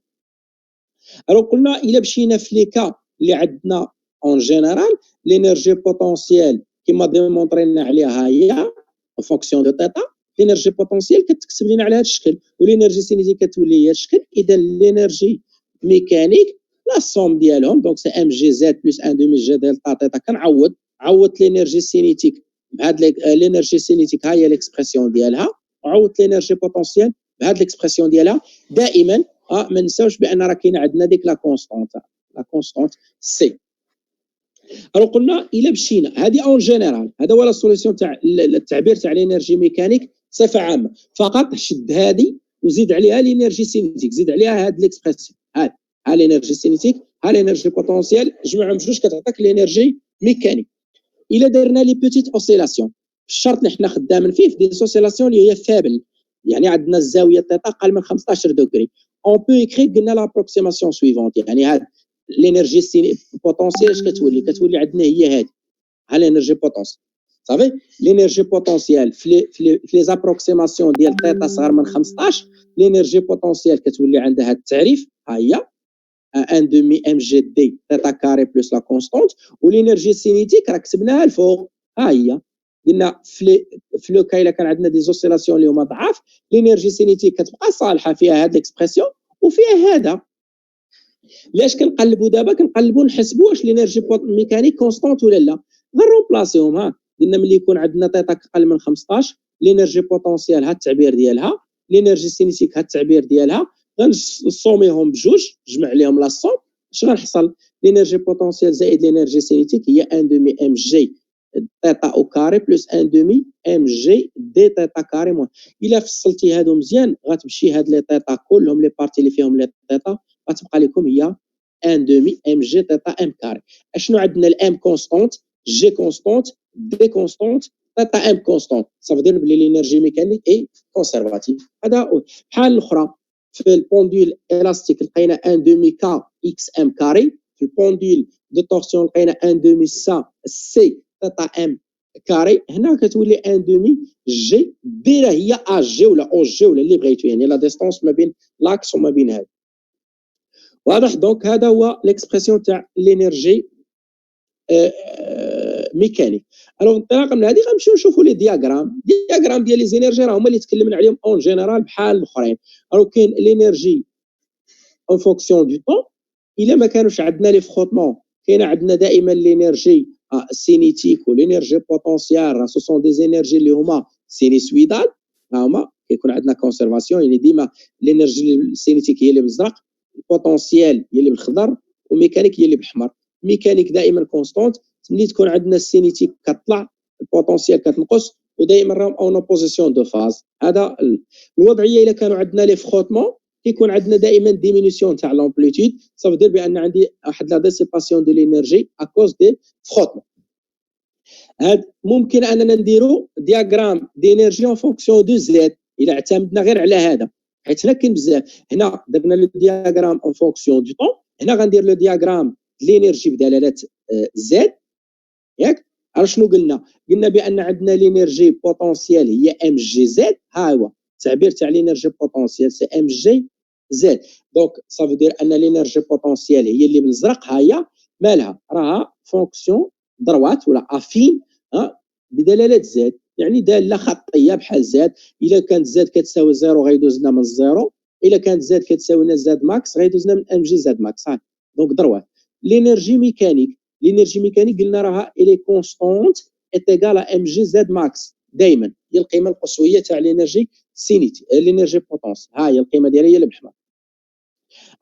الوغ قلنا الا مشينا في لي كا اللي عندنا اون جينيرال لينيرجي بوتونسيال كما ديمونطرينا عليها هي ان فونكسيون دو تيتا، لينيرجي بوتونسيال كتكتب لنا على هذا الشكل، ولينيرجي سينيتيك كتولي هي هذا الشكل. اذا لينيرجي ميكانيك لا سوم ديالهم دونك سي ام جي زد بلس ان دومي جي دلتا تيتا. كنعوض لينيرجي سينيتيك بهاد لينيرجي سينيتيك ها هي ليكسبرسيون ديالها، وعوضت لينيرجي بوتونسيال بهاد ليكسبرسيون ديالها. دائما ما نساوش بان راه كاين عندنا ديك لا كونستانت سي. الو قلنا الا مشينا هذه اون جينيرال، هذا هو لا سوليسيون تاع التعبير تاع الانرجي ميكانيك صفه عامه. فقط شد هذه وزيد عليها الانرجي سينيتيك، زيد عليها هذه ليكسبرسيون، ها الانرجي سينيتيك، ها الانرجي بوتونسيال، جمعهم بجوج كتعطيك الانرجي ميكانيك. الا درنا لي بوتيت اوسيلاسيون، الشرط اللي حنا خدامين فيه في دي اوسيلاسيون اللي هي فابل، يعني عندنا الزاويه تيتا اقل من 15 دوغري، اون بو ايكري قلنا لابروكسيماسيون سويفونت. يعني هاد لينيرجي بوتونسيال اش كتولي عندنا هي هذه، ها الانرجي بوتونسيال صافي. لينيرجي بوتونسيال في لي زابروكسيماسيون ديال تيتا صغر من 15، لينيرجي بوتونسيال كتولي عندها هذا التعريف، ها هي ان دومي ام جي دي تيتا كاري بلس لا كونستونت. ولينيرجي سينيتيك راه كتبناها الفوق، ها هي قلنا في لو كا الا كان عندنا دي زوسيلاسيون اللي هما ضعاف، لينيرجي سينيتيك كتبقى صالحه فيها هاد ليكسبرسيون وفيها هذا. لاش كنقلبوا دابا؟ كنقلبوا نحسبوا واش لينيرجي ميكانيك كونستونت ولا لا. غير رومبلاسيهم. ها قلنا ملي يكون عندنا تيتا اقل من 15، لينيرجي بوتونسيال ها التعبير ديالها، لينيرجي سينيتيك ها التعبير ديالها، غنصوميهم بجوج، نجمع عليهم لا صوم. اش غنحصل؟ لينيرجي بوتونسيال زائد لينيرجي سينيتيك هي ان دومي ام جي تيتا او كاري بلس ان دومي ام جي دي تيتا كاري موان. الا فصلتي هادو مزيان غتمشي هاد لي تيتا كلهم لي بارتي اللي فيهم لي تيتا غتبقى لكم هي ان دومي ام جي تيتا ام كاري. اشنو عندنا؟ الام كونستونت، جي كونستونت، دي كونستونت، تيتا ام كونستونت. صافي دير بلي لينيرجي ميكانيك اي كونسيرفاتيف. هذا بحال الاخرى في البوندول الاستيك لقينا ان دومي كا اكس ام كاري، في البوندول دو تورسيون لقينا ان دومي سا سي تيتا ام كاري. هنا كتولي ان دومي جي ديرها هي ا جي ولا او جي ولا اللي بغيتو، يعني لا ديستونس ما بين لاكس وما بين هذا. واضح؟ دونك هذا هو ليكسبرسيون تاع لينيرجي ميكانيك. الوغ انطلاقا من هذه غنمشيو نشوفوا لي دياغرام ديال لي زينيرجي، راه هما اللي تكلمنا عليهم اون جينيرال بحال الاخرين. الوغ كاين لينيرجي اون فونكسيون دو طون، الا ما كانوش عندنا لي فروتمون كاين عندنا دائما لينيرجي السينيتيك والانرجي بوتونسيال راه سو سون دي زينيرجي اللي هما سينيسويدال، هما كيكون عندنا كونسيرفاسيون، يعني ديما الانرجي السينيتيك هي اللي بالزرق، البوتونسيال هي اللي بالخضر، وميكانيك هي اللي بالاحمر. ميكانيك دائما كونستونت، ملي تكون عندنا السينيتيك كطلع البوتونسيال كتنقص، ودائما راهم اون اوبوزيسيون دو فاز. هذا الوضعيه. الا كانوا عندنا لي فروتمون كيكون عندنا دائما ديمينيسيون تاع لامبليتود، صافي دير بان عندي واحد لا ديسيباسيون دو لينيرجي ا كوز دي فروتمون. هاد ممكن اننا نديرو دياغرام دينيرجي اون فونكسيون دو زد الى اعتمدنا غير على هذا، حيت هنا كاين بزاف. هنا درنا لو دياغرام اون فونكسيون دو طون، هنا غندير لو دياغرام لينيرجي بدلاله زد، ياك؟ على شنو قلنا؟ قلنا بان عندنا لينيرجي بوتونسيال هي ام جي زد، ها هو التعبير تاع لينيرجي بوتونسيال سي ام جي زد. دونك صافي دير ان لينيرجي بوتونسيال هي اللي بالازرق، ها هي مالها راها فونكسيون دروات ولا افين بدلاله زد، يعني داله خطيه بحال زد. الا كانت زد كتساوي زيرو غيدوز لنا من الزيرو، الا كانت زد كتساوي لنا زد ماكس غيدوز لنا من ام جي زد ماكس. ها دونك دروات. لينيرجي ميكانيك، لينيرجي ميكانيك قلنا راها الي كونستونت اتيغال ام جي زد ماكس، دائما هي القيمه القصويه تاع لينيرجي سينيتي، لينيرجي بوتونس، ها هي القيمه ديالها هي اللي بالاحمر.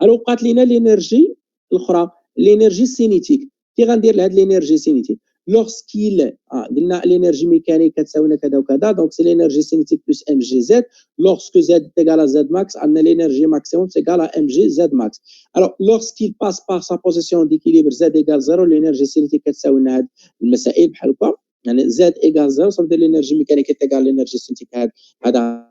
الو بقات لينا لينيرجي الاخرى، لينيرجي سينيتيك. كي غندير لهاد لينيرجي سينيتيك لوغسكيل قلنا لينيرجي ميكانيك كتساوي كذا وكذا، دونك سي لينيرجي سينيتيك بلس ام جي زد. لوغسكو زد تيغال زد ماكس عندنا لينيرجي ماكسيموم تيغال ام جي زد ماكس. الو لوغسكيل باس بار سا بوزيسيون ديكيليبر زد ايغال زيرو، لينيرجي سينيتيك كتساوي لنا هاد المسائل بحال هكا، يعني زد ايغال زيرو صافي لينيرجي ميكانيك تيغال لينيرجي سينيتيك. هذا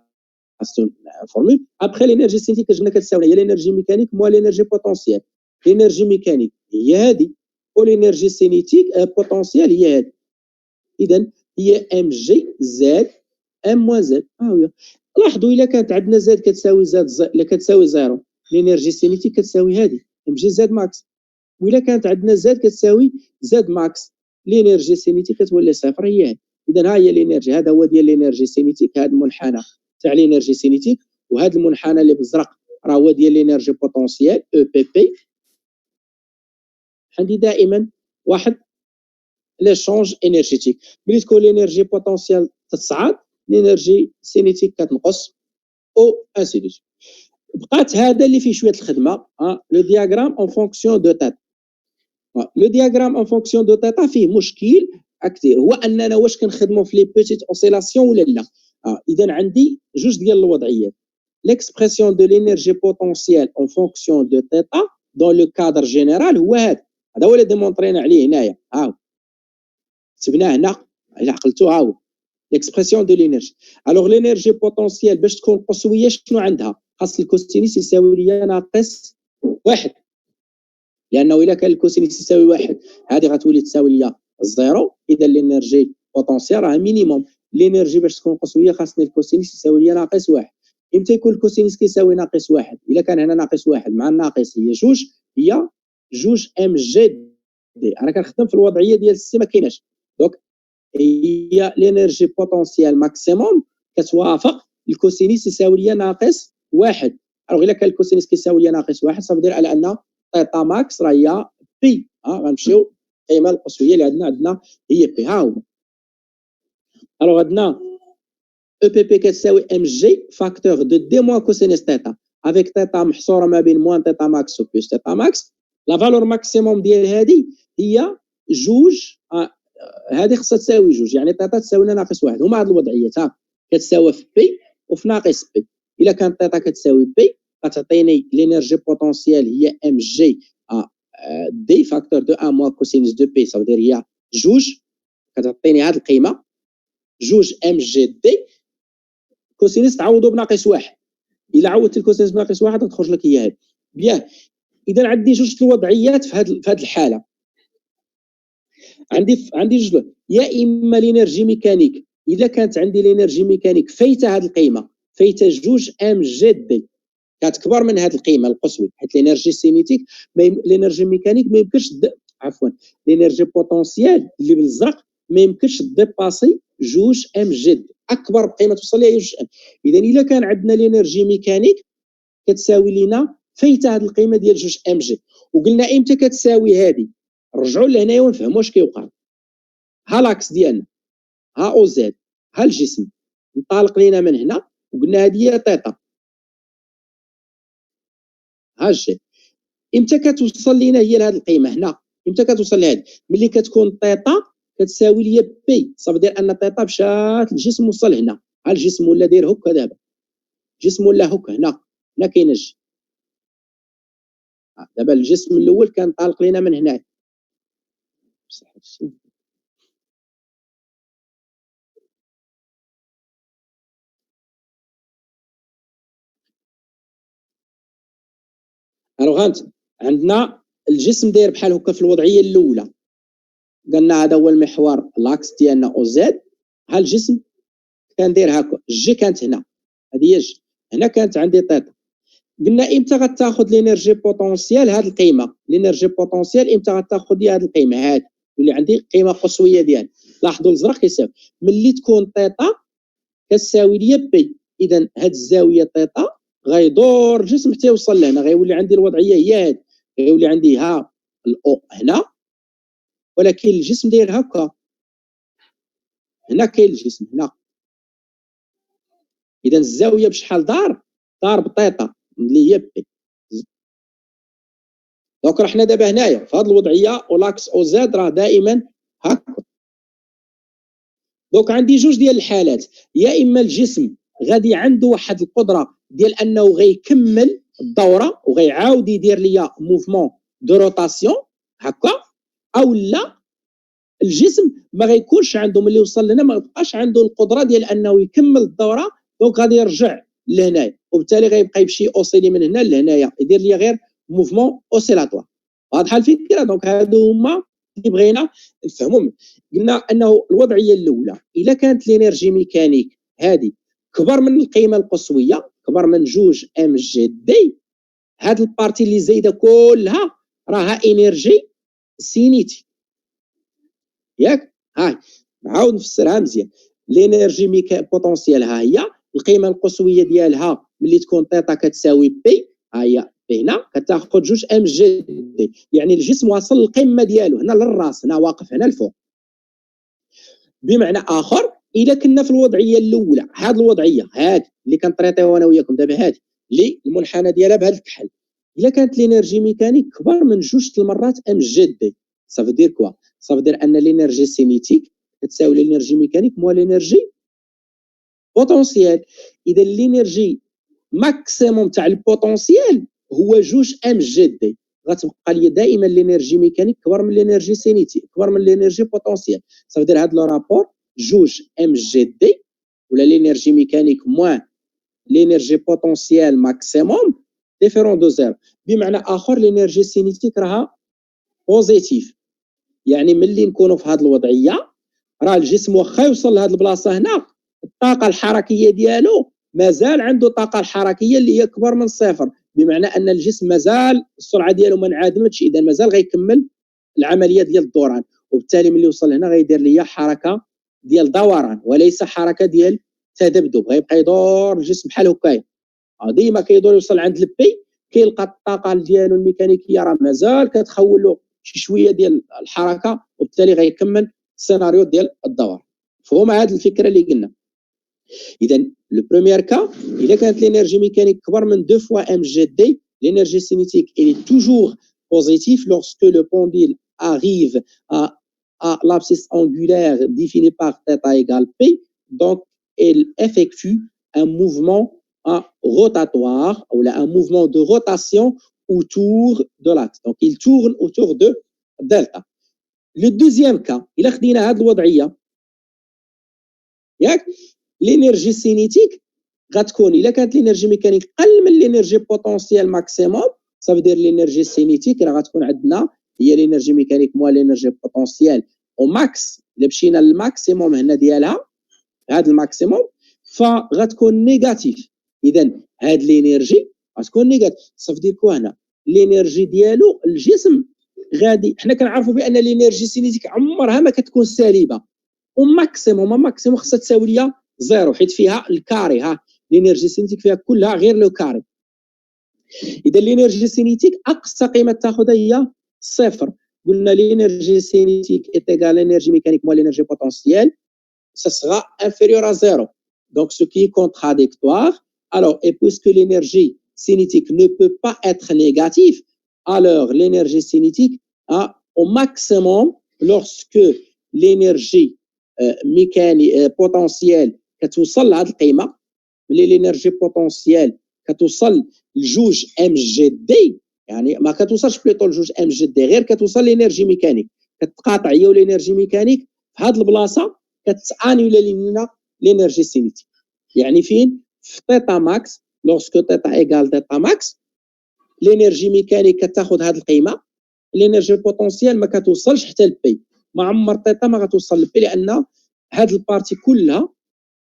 فورمول. ابخي لينيرجي سينيتيك كتجينا كتساوي هي لينيرجي ميكانيك موا لينيرجي بوتونسيال. لينيرجي ميكانيك هي هذه، ولينيرجي سينيتيك بوتونسيال هي هذه. اذا هي ام جي زد ام موان زد. هي لاحظوا الا كانت عندنا زد كتساوي زد الا كتساوي زيرو، لينيرجي سينيتيك كتساوي هذه ام جي زد ماكس. والا كانت عندنا زد كتساوي زد ماكس، لينيرجي سينيتيك كتولي صفر هي هذه. اذا ها هي الانرجي، هذا هو ديال الانرجي سينيتيك، هذا المنحنى تاع الانرجي سينيتيك، وهذا المنحنى اللي بالزرق راه هو ديال الانرجي بوتونسيال او بي بي. عندي دائما واحد ليشونج انرجيتيك، ملي تكون الانرجي بوتونسيال تصعد الانرجي سينيتيك كتنقص او انسي دو. بقات هذا اللي فيه شويه الخدمه، لو دياغرام اون فونكسيون دو تات. لو دياغرام اون فونكسيون دو تاتا فيه مشكل كثير، هو اننا واش كنخدموا في لي بيتيت اوسيلاسيون ولا لا. اذا عندي جوج ديال الوضعيات. ليكسبرسيون دو لينيرجي بوتونسيال اون فونكسيون دو تيتا دون لو كادر جينيرال هو هذا هو اللي ديمونطرينا عليه هنايا. ها كتبناه هنا الا عقلتو، ها هو ليكسبرسيون دو لينيرجي. الوغ لينيرجي بوتونسيال باش تكون قصويه شنو عندها؟ خاص الكوسينيس يساوي ليا ناقص واحد، لانه الا كان الكوسينيس يساوي واحد هذه غتولي تساوي ليا الزيرو. اذا الانرجي بوتونسيال راه مينيموم. الانرجي باش تكون قصويه خاصني الكوسينيس يساوي ليا ناقص واحد. امتى يكون الكوسينيس كيساوي ناقص واحد؟ الا كان هنا ناقص واحد مع الناقص هي جوج، هي جوج ام جي دي. انا كنخدم في الوضعيه ديال السي ما كايناش، دونك هي الانرجي بوتونسيال ماكسيموم كتوافق الكوسينيس يساوي ليا ناقص واحد. الوغ الا كان الكوسينيس كيساوي ليا ناقص واحد صافي دير على ان تيتا ماكس راه هي بي. غنمشيو القيمه القصويه اللي عندنا هي بي. ها هو الوغ عندنا او بي بي كتساوي ام جي فاكتور دو دي موان كوسينيس تيتا افيك تيتا محصوره ما بين موان تيتا ماكس و بلس تيتا ماكس. لا فالور ماكسيموم ديال هذه هي جوج، هذه خصها تساوي جوج، يعني تيتا تساوي لنا ناقص واحد. هما هاد الوضعيات كتساوي في بي وفي ناقص بي. الا كانت تيتا كتساوي بي غتعطيني لينيرجي بوتونسيال هي ام جي دي فاكتور دو ان موان كوسينيس دو بي، صافي دير هي جوج، كتعطيني هاد القيمه جوج ام جي دي. كوسينيس تعوضو بناقص واحد، الا عوضت الكوسينيس بناقص واحد غتخرج لك هي هاد. بيان، اذا عندي جوج الوضعيات في هاد الحاله. عندي جوج، يا اما لينيرجي ميكانيك، اذا كانت عندي لينيرجي ميكانيك فايته هاد القيمه، فايته جوج ام جي دي، كتكبر من هذه القيمه القصوى، حيت لينيرجي سينيتيك لينيرجي ميكانيك ما يمكنش عفوا لينيرجي بوتونسيال اللي بالزرق ما يمكنش ديباسي جوج ام جي، اكبر قيمه توصل ليها هي جوج ام. اذا الا كان عندنا لينيرجي ميكانيك كتساوي لنا فايته هذه القيمه ديال جوج ام جي. وقلنا امتى كتساوي هذه؟ رجعوا لهنايا ونفهموا واش كيوقع. ها لاكس ديالنا، ها او زد، ها الجسم انطلق لينا من هنا وقلنا هذه هي تيتا، ها الجي. امتى كتوصل لينا هي لهاد القيمه هنا؟ امتى كتوصل لهاد؟ ملي كتكون تيتا كتساوي ليا بي، صافي دير ان تيتا مشات الجسم وصل هنا، ها الجسم ولا داير هكا دابا، الجسم ولا هكا هنا، هنا كاين الجي. دابا الجسم الاول كان طالق لينا من هنا، بصح هادشي الوغ عندنا الجسم داير بحال هكا في الوضعيه الاولى، قالنا هذا هو المحور لاكس ديالنا او زد، ها الجسم كان داير هكا، الجي كانت هنا، هذه هي الجي، هنا كانت عندي تيتا. قلنا امتى غتاخذ لينيرجي بوتونسيال هذه القيمه، لينيرجي بوتونسيال امتى غتاخذ هذه القيمه هذه، واللي عندي قيمه قصويه ديال، لاحظوا الازرق كيساوي ملي تكون تيتا كتساوي ليا بي، اذا هاد الزاويه تيتا غيدور الجسم حتى يوصل لهنا، غيولي عندي الوضعيه هي هذه، غيولي عندي ها الاو هنا، ولكن الجسم داير هكا، هنا كاين الجسم هنا، اذا الزاويه بشحال دار بطيطه اللي هي بي. دونك راه حنا دابا هنايا في هذه الوضعيه ولاكس او زد راه دائما هكا. دونك عندي جوج ديال الحالات، يا اما الجسم غادي عنده واحد القدره ديال انه غيكمل الدوره وغيعاود يدير ليا موفمون دو روتاسيون هكا، او لا الجسم ما غيكونش عنده ملي وصل لنا ما بقاش عنده القدره ديال انه يكمل الدوره، دونك غادي يرجع لهنايا وبالتالي غيبقى يمشي اوسيلي من هنا لهنايا يدير لي غير موفمون اوسيلاتوار. واضحه الفكره؟ دونك هادو هما اللي بغينا نفهمهم. قلنا انه الوضعيه الاولى اذا كانت الانرجي ميكانيك هذه كبر من القيمه القصويه، كبر من 2 ام جي دي، هاد البارتي اللي زايده كلها راها انرجي سينيتي، ياك؟ هاي نعاود نفسرها مزيان، لينيرجي بوتونسيال ها هي القيمه القصويه ديالها ملي تكون تيتا كتساوي بي، ها هي هنا كتاخذ 2 ام جي دي، يعني الجسم واصل للقمه ديالو هنا للراس، هنا واقف هنا الفوق. بمعنى اخر اذا كنا في الوضعيه الاولى، هذه الوضعيه هذه اللي كنطريطيو انا وياكم دابا، هذه اللي المنحنى ديالها بهذا الكحل، اذا كانت لينيرجي ميكانيك كبر من 2 المرات ام جي دي، صافي دير كوا، صافي دير ان لينيرجي سينيتيك تساوي لينيرجي ميكانيك موا لينيرجي بوتونسيال. اذا لينيرجي ماكسيموم تاع البوتونسيال هو 2 ام جي دي، غتبقى لي دائما لينيرجي ميكانيك كبر من لينيرجي سينيتيك كبر من لينيرجي بوتونسيال، صافي دير هذا لو رابور 2 ام جي دي ولا لينيرجي ميكانيك موان لينيرجي بوتونسيال ماكسيموم ديفيرون دو زيرو. بمعنى اخر لينيرجي سينيتيك راها بوزيتيف، يعني ملي نكونوا في هذه الوضعيه راه الجسم واخا يوصل لهذه البلاصه هنا الطاقه الحركيه ديالو مازال عنده طاقه الحركيه اللي هي كبر من صفر، بمعنى ان الجسم مازال السرعه ديالو ما انعدمتش، اذا مازال غيكمل العمليه ديال الدوران، وبالتالي ملي يوصل هنا غيدير ليا حركه ديال دوران وليس حركه ديال تذبذب، غيبقى يدور الجسم بحال هكايا ديما كيدور يوصل عند البي كيلقى الطاقه ديالو الميكانيكيه راه مازال كتخول له شي شويه ديال الحركه، وبالتالي غيكمل السيناريو ديال الدوران. فهم هذه الفكره اللي قلنا. اذا لو بروميير كا اذا كانت لينيرجي ميكانيك كبر من 2 fois ام جي دي، l'énergie cinétique elle est toujours positive lorsque le pendule arrive à l'abscisse angulaire définie par θ égale P, donc elle effectue un mouvement rotatoire ou là, un mouvement de rotation autour de l'axe, donc il tourne autour de delta. Le deuxième cas إلا خدينا هذه الوضعية ياك لينيرجي سينيتيك غتكون الا كانت لينيرجي ميكانيك قل من لينيرجي بوتونسيال ماكسيموم، صافي دير لينيرجي سينيتيك راه غتكون عندنا هي لينيرجي ميكانيك موا لينيرجي بوتونسيال او ماكس، الا مشينا للماكسيموم هنا ديالها هذا الماكسيموم فغتكون نيجاتيف، اذا هاد لينيرجي غتكون نيجاتيف، صافي دير كوا هنا لينيرجي ديالو الجسم غادي، حنا كنعرفوا بان لينيرجي سينيتيك عمرها ما كتكون سالبه، وماكسيموم خصها تساوي ليا زيرو حيت فيها الكاري، ها لينيرجي سينيتيك فيها كلها غير لو كاري. اذا لينيرجي سينيتيك اقصى قيمه تاخذها هي صفر، قلنا l'énergie cinétique est égale à l'énergie mécanique moins l'énergie potentielle, ça sera inférieur à 0. Donc, ce qui est contradictoire. Alors, et puisque l'énergie cinétique ne peut pas être négative, alors l'énergie cinétique a au maximum, lorsque l'énergie mécanique potentielle كتوصل لهاد القيمه، ملي l'énergie potentielle كتوصل لجوج ام جي دي، يعني ما كتوصلش بليطو لجوج ام جي دي، غير كتوصل لينيرجي ميكانيك، كتقاطع هي والانرجي ميكانيك في هاد البلاصه، كتانيولا لنا لينيرجي سينيتيك. يعني فين؟ في تيتا ماكس، لوغسكو تيتا ايكال تيتا ماكس لينيرجي ميكانيك كتاخذ هاد القيمه، لينيرجي بوتونسيال ما كتوصلش حتى لبي، ما عمر تيتا ما غتوصل لبي، لان هاد البارتي كلها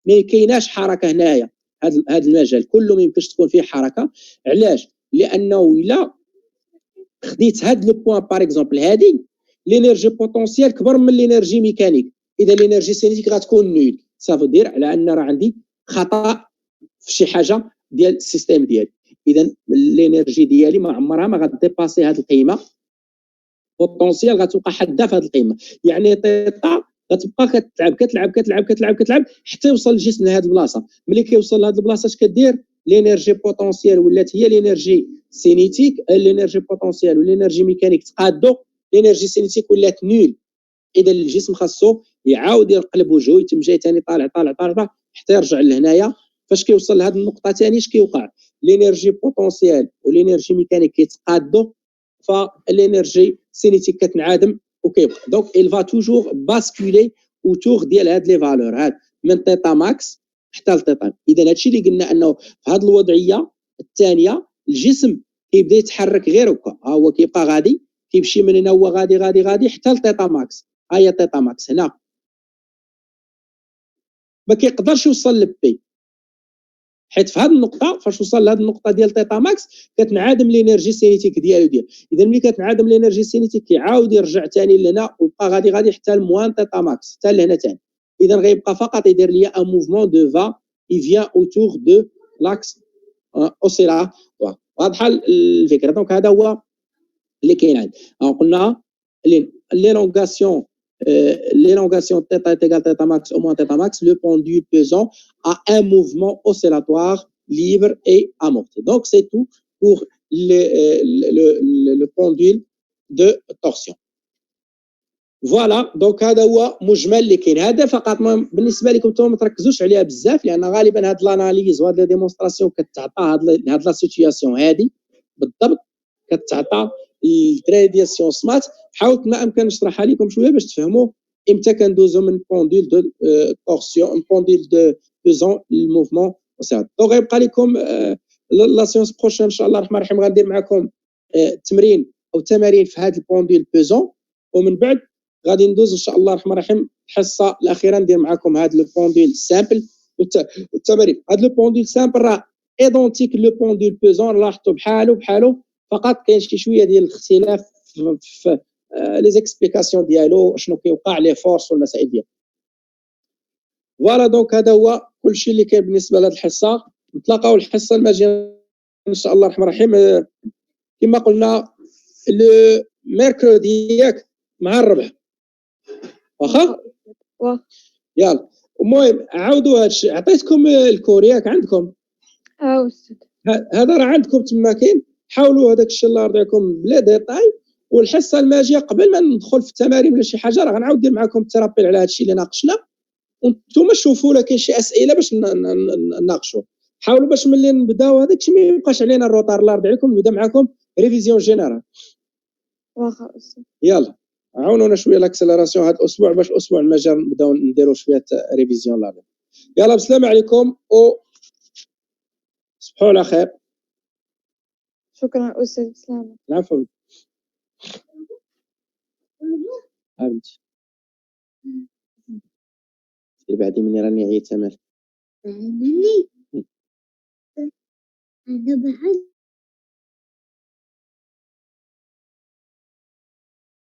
ما كايناش حركه هنايا، هاد المجال كله ما يمكنش تكون فيه حركه. علاش؟ لانه الا خديت هاد لو بوين باغ اكزومبل هادي لينيرجي بوتونسيال كبر من لينيرجي ميكانيك، اذا لينيرجي سينيتيك غتكون نول، سافو دير على ان راه عندي خطا في شي حاجه ديال السيستيم ديالي. اذا الانرجي ديالي ما عمرها ما غاديباسي هاد القيمه بوتونسيال، غتبقى حاده في هاد القيمه. يعني تيتا غتبقى كتلعب كتلعب كتلعب كتلعب كتلعب حتى يوصل الجسم لهاد البلاصه. ملي كيوصل لهاد البلاصه اش كدير؟ لينيرجي بوتونسيال ولات هي لينيرجي سينيتيك، لينيرجي بوتونسيال ولينيرجي ميكانيك تقادو، لينيرجي سينيتيك ولات نول. اذا الجسم خاصو يعاود يقلب وجهه، يتم جاي ثاني طالع طالع طالع حتى يرجع لهنايا. فاش كيوصل لهاد النقطه ثاني اش كيوقع؟ لينيرجي بوتونسيال ولينيرجي ميكانيك كيتقادو، فالانرجي سينيتيك كتنعدم وكيبقى. دونك il va toujours basculer autour ديال هاد لي فالور هاد من تيتا ماكس حتى لتيتا. اذا هادشي اللي قلنا انه في هاد الوضعيه الثانيه الجسم كيبدا يتحرك غير هكا، ها هو كيبقى غادي، كيمشي من هنا هو غادي غادي غادي حتى لتيتا ماكس. ها هي تيتا ماكس هنا، ما كيقدرش يوصل لبي، حيت في هذه النقطه فاش وصل لهذه النقطه ديال تيتا ماكس كتنعدم لينيرجي سينيتيك ديالو. اذا ملي كتنعدم لينيرجي سينيتيك كيعاود يرجع ثاني لهنا ويبقى غادي غادي حتى لموان تيتا ماكس حتى لهنا ثاني. اذا غيبقى فقط يدير ليا ان موفمون دو فا اي فيان اوتور دو لاكس اوسيلا. واضحه الفكره؟ دونك هذا هو اللي كاين عندنا. قلنا l'élongation l'élongation θ est égale θ max au moins θ max, le pendule pesant a un mouvement oscillatoire libre et amorti. Donc c'est tout pour le pendule de torsion. فوالا دونك هذا هو مجمل اللي كاين. هذا فقط بالنسبه لكم انتم ما تركزوش عليها بزاف، لان غالبا هاد لاناليز وهاد لي ديمونستراسيون كتعطى هاد لا سيتوياسيون هادي بالضبط، كتعطى الدراري ديال سيونس مات. حاولت ما امكن نشرحها لكم شويه باش تفهموا امتى كندوزو من بونديل دو تورسيون بونديل دو بيزون الموفمون وساعات. دونك غيبقى لكم لا سيونس بروشين ان شاء الله الرحمن الرحيم غندير معكم تمرين او تمارين في هذا البونديل بيزون، ومن بعد غادي ندوز ان شاء الله الرحمن الرحيم الحصه الاخيره ندير معكم هذا لو بونديل سامبل والتمارين. هذا لو بونديل سامبل راه ايدونتيك لو بونديل بيزون، لاحظتوا بحالو فقط كاين شي شويه ديال الاختلاف في لي زيكسبليكاسيون ديالو، شنو كيوقع لي فورس والمسائل ديالو. فوالا دونك هذا هو كلشي اللي كاين بالنسبه لهذه الحصه. نتلاقاو الحصه الماجيه ان شاء الله الرحمن الرحيم كما قلنا لو ميركودي ياك مع الربح، واخا يلا. المهم عاودوا هادشي، عطيتكم الكورياك عندكم استاذ هذا راه عندكم تما كاين. حاولوا هذاك الشيء الله يرضيكم بلا ديتاي. والحصه الماجيه قبل ما ندخل في التمارين ولا شي حاجه راه غنعاود ندير معكم الترابيل على هذا الشيء اللي ناقشنا، وانتم شوفوا لا كاين شي اسئله باش نناقشوا. حاولوا باش ملي نبداو هذاك الشيء ما يبقاش علينا الروتار. الله يرضي عليكم نبدا معكم ريفيزيون جينيرال. واخا استاذ يلا عاونونا شويه لاكسلراسيون هذا الاسبوع باش الاسبوع المجال نبداو نديروا شويه ريفيزيون. لا يلا بسلام عليكم صبحوا على خير. شكرا استاذ سلامة. العفو حبيبتي. بعدي مني راني عييت تمام. أنا بعد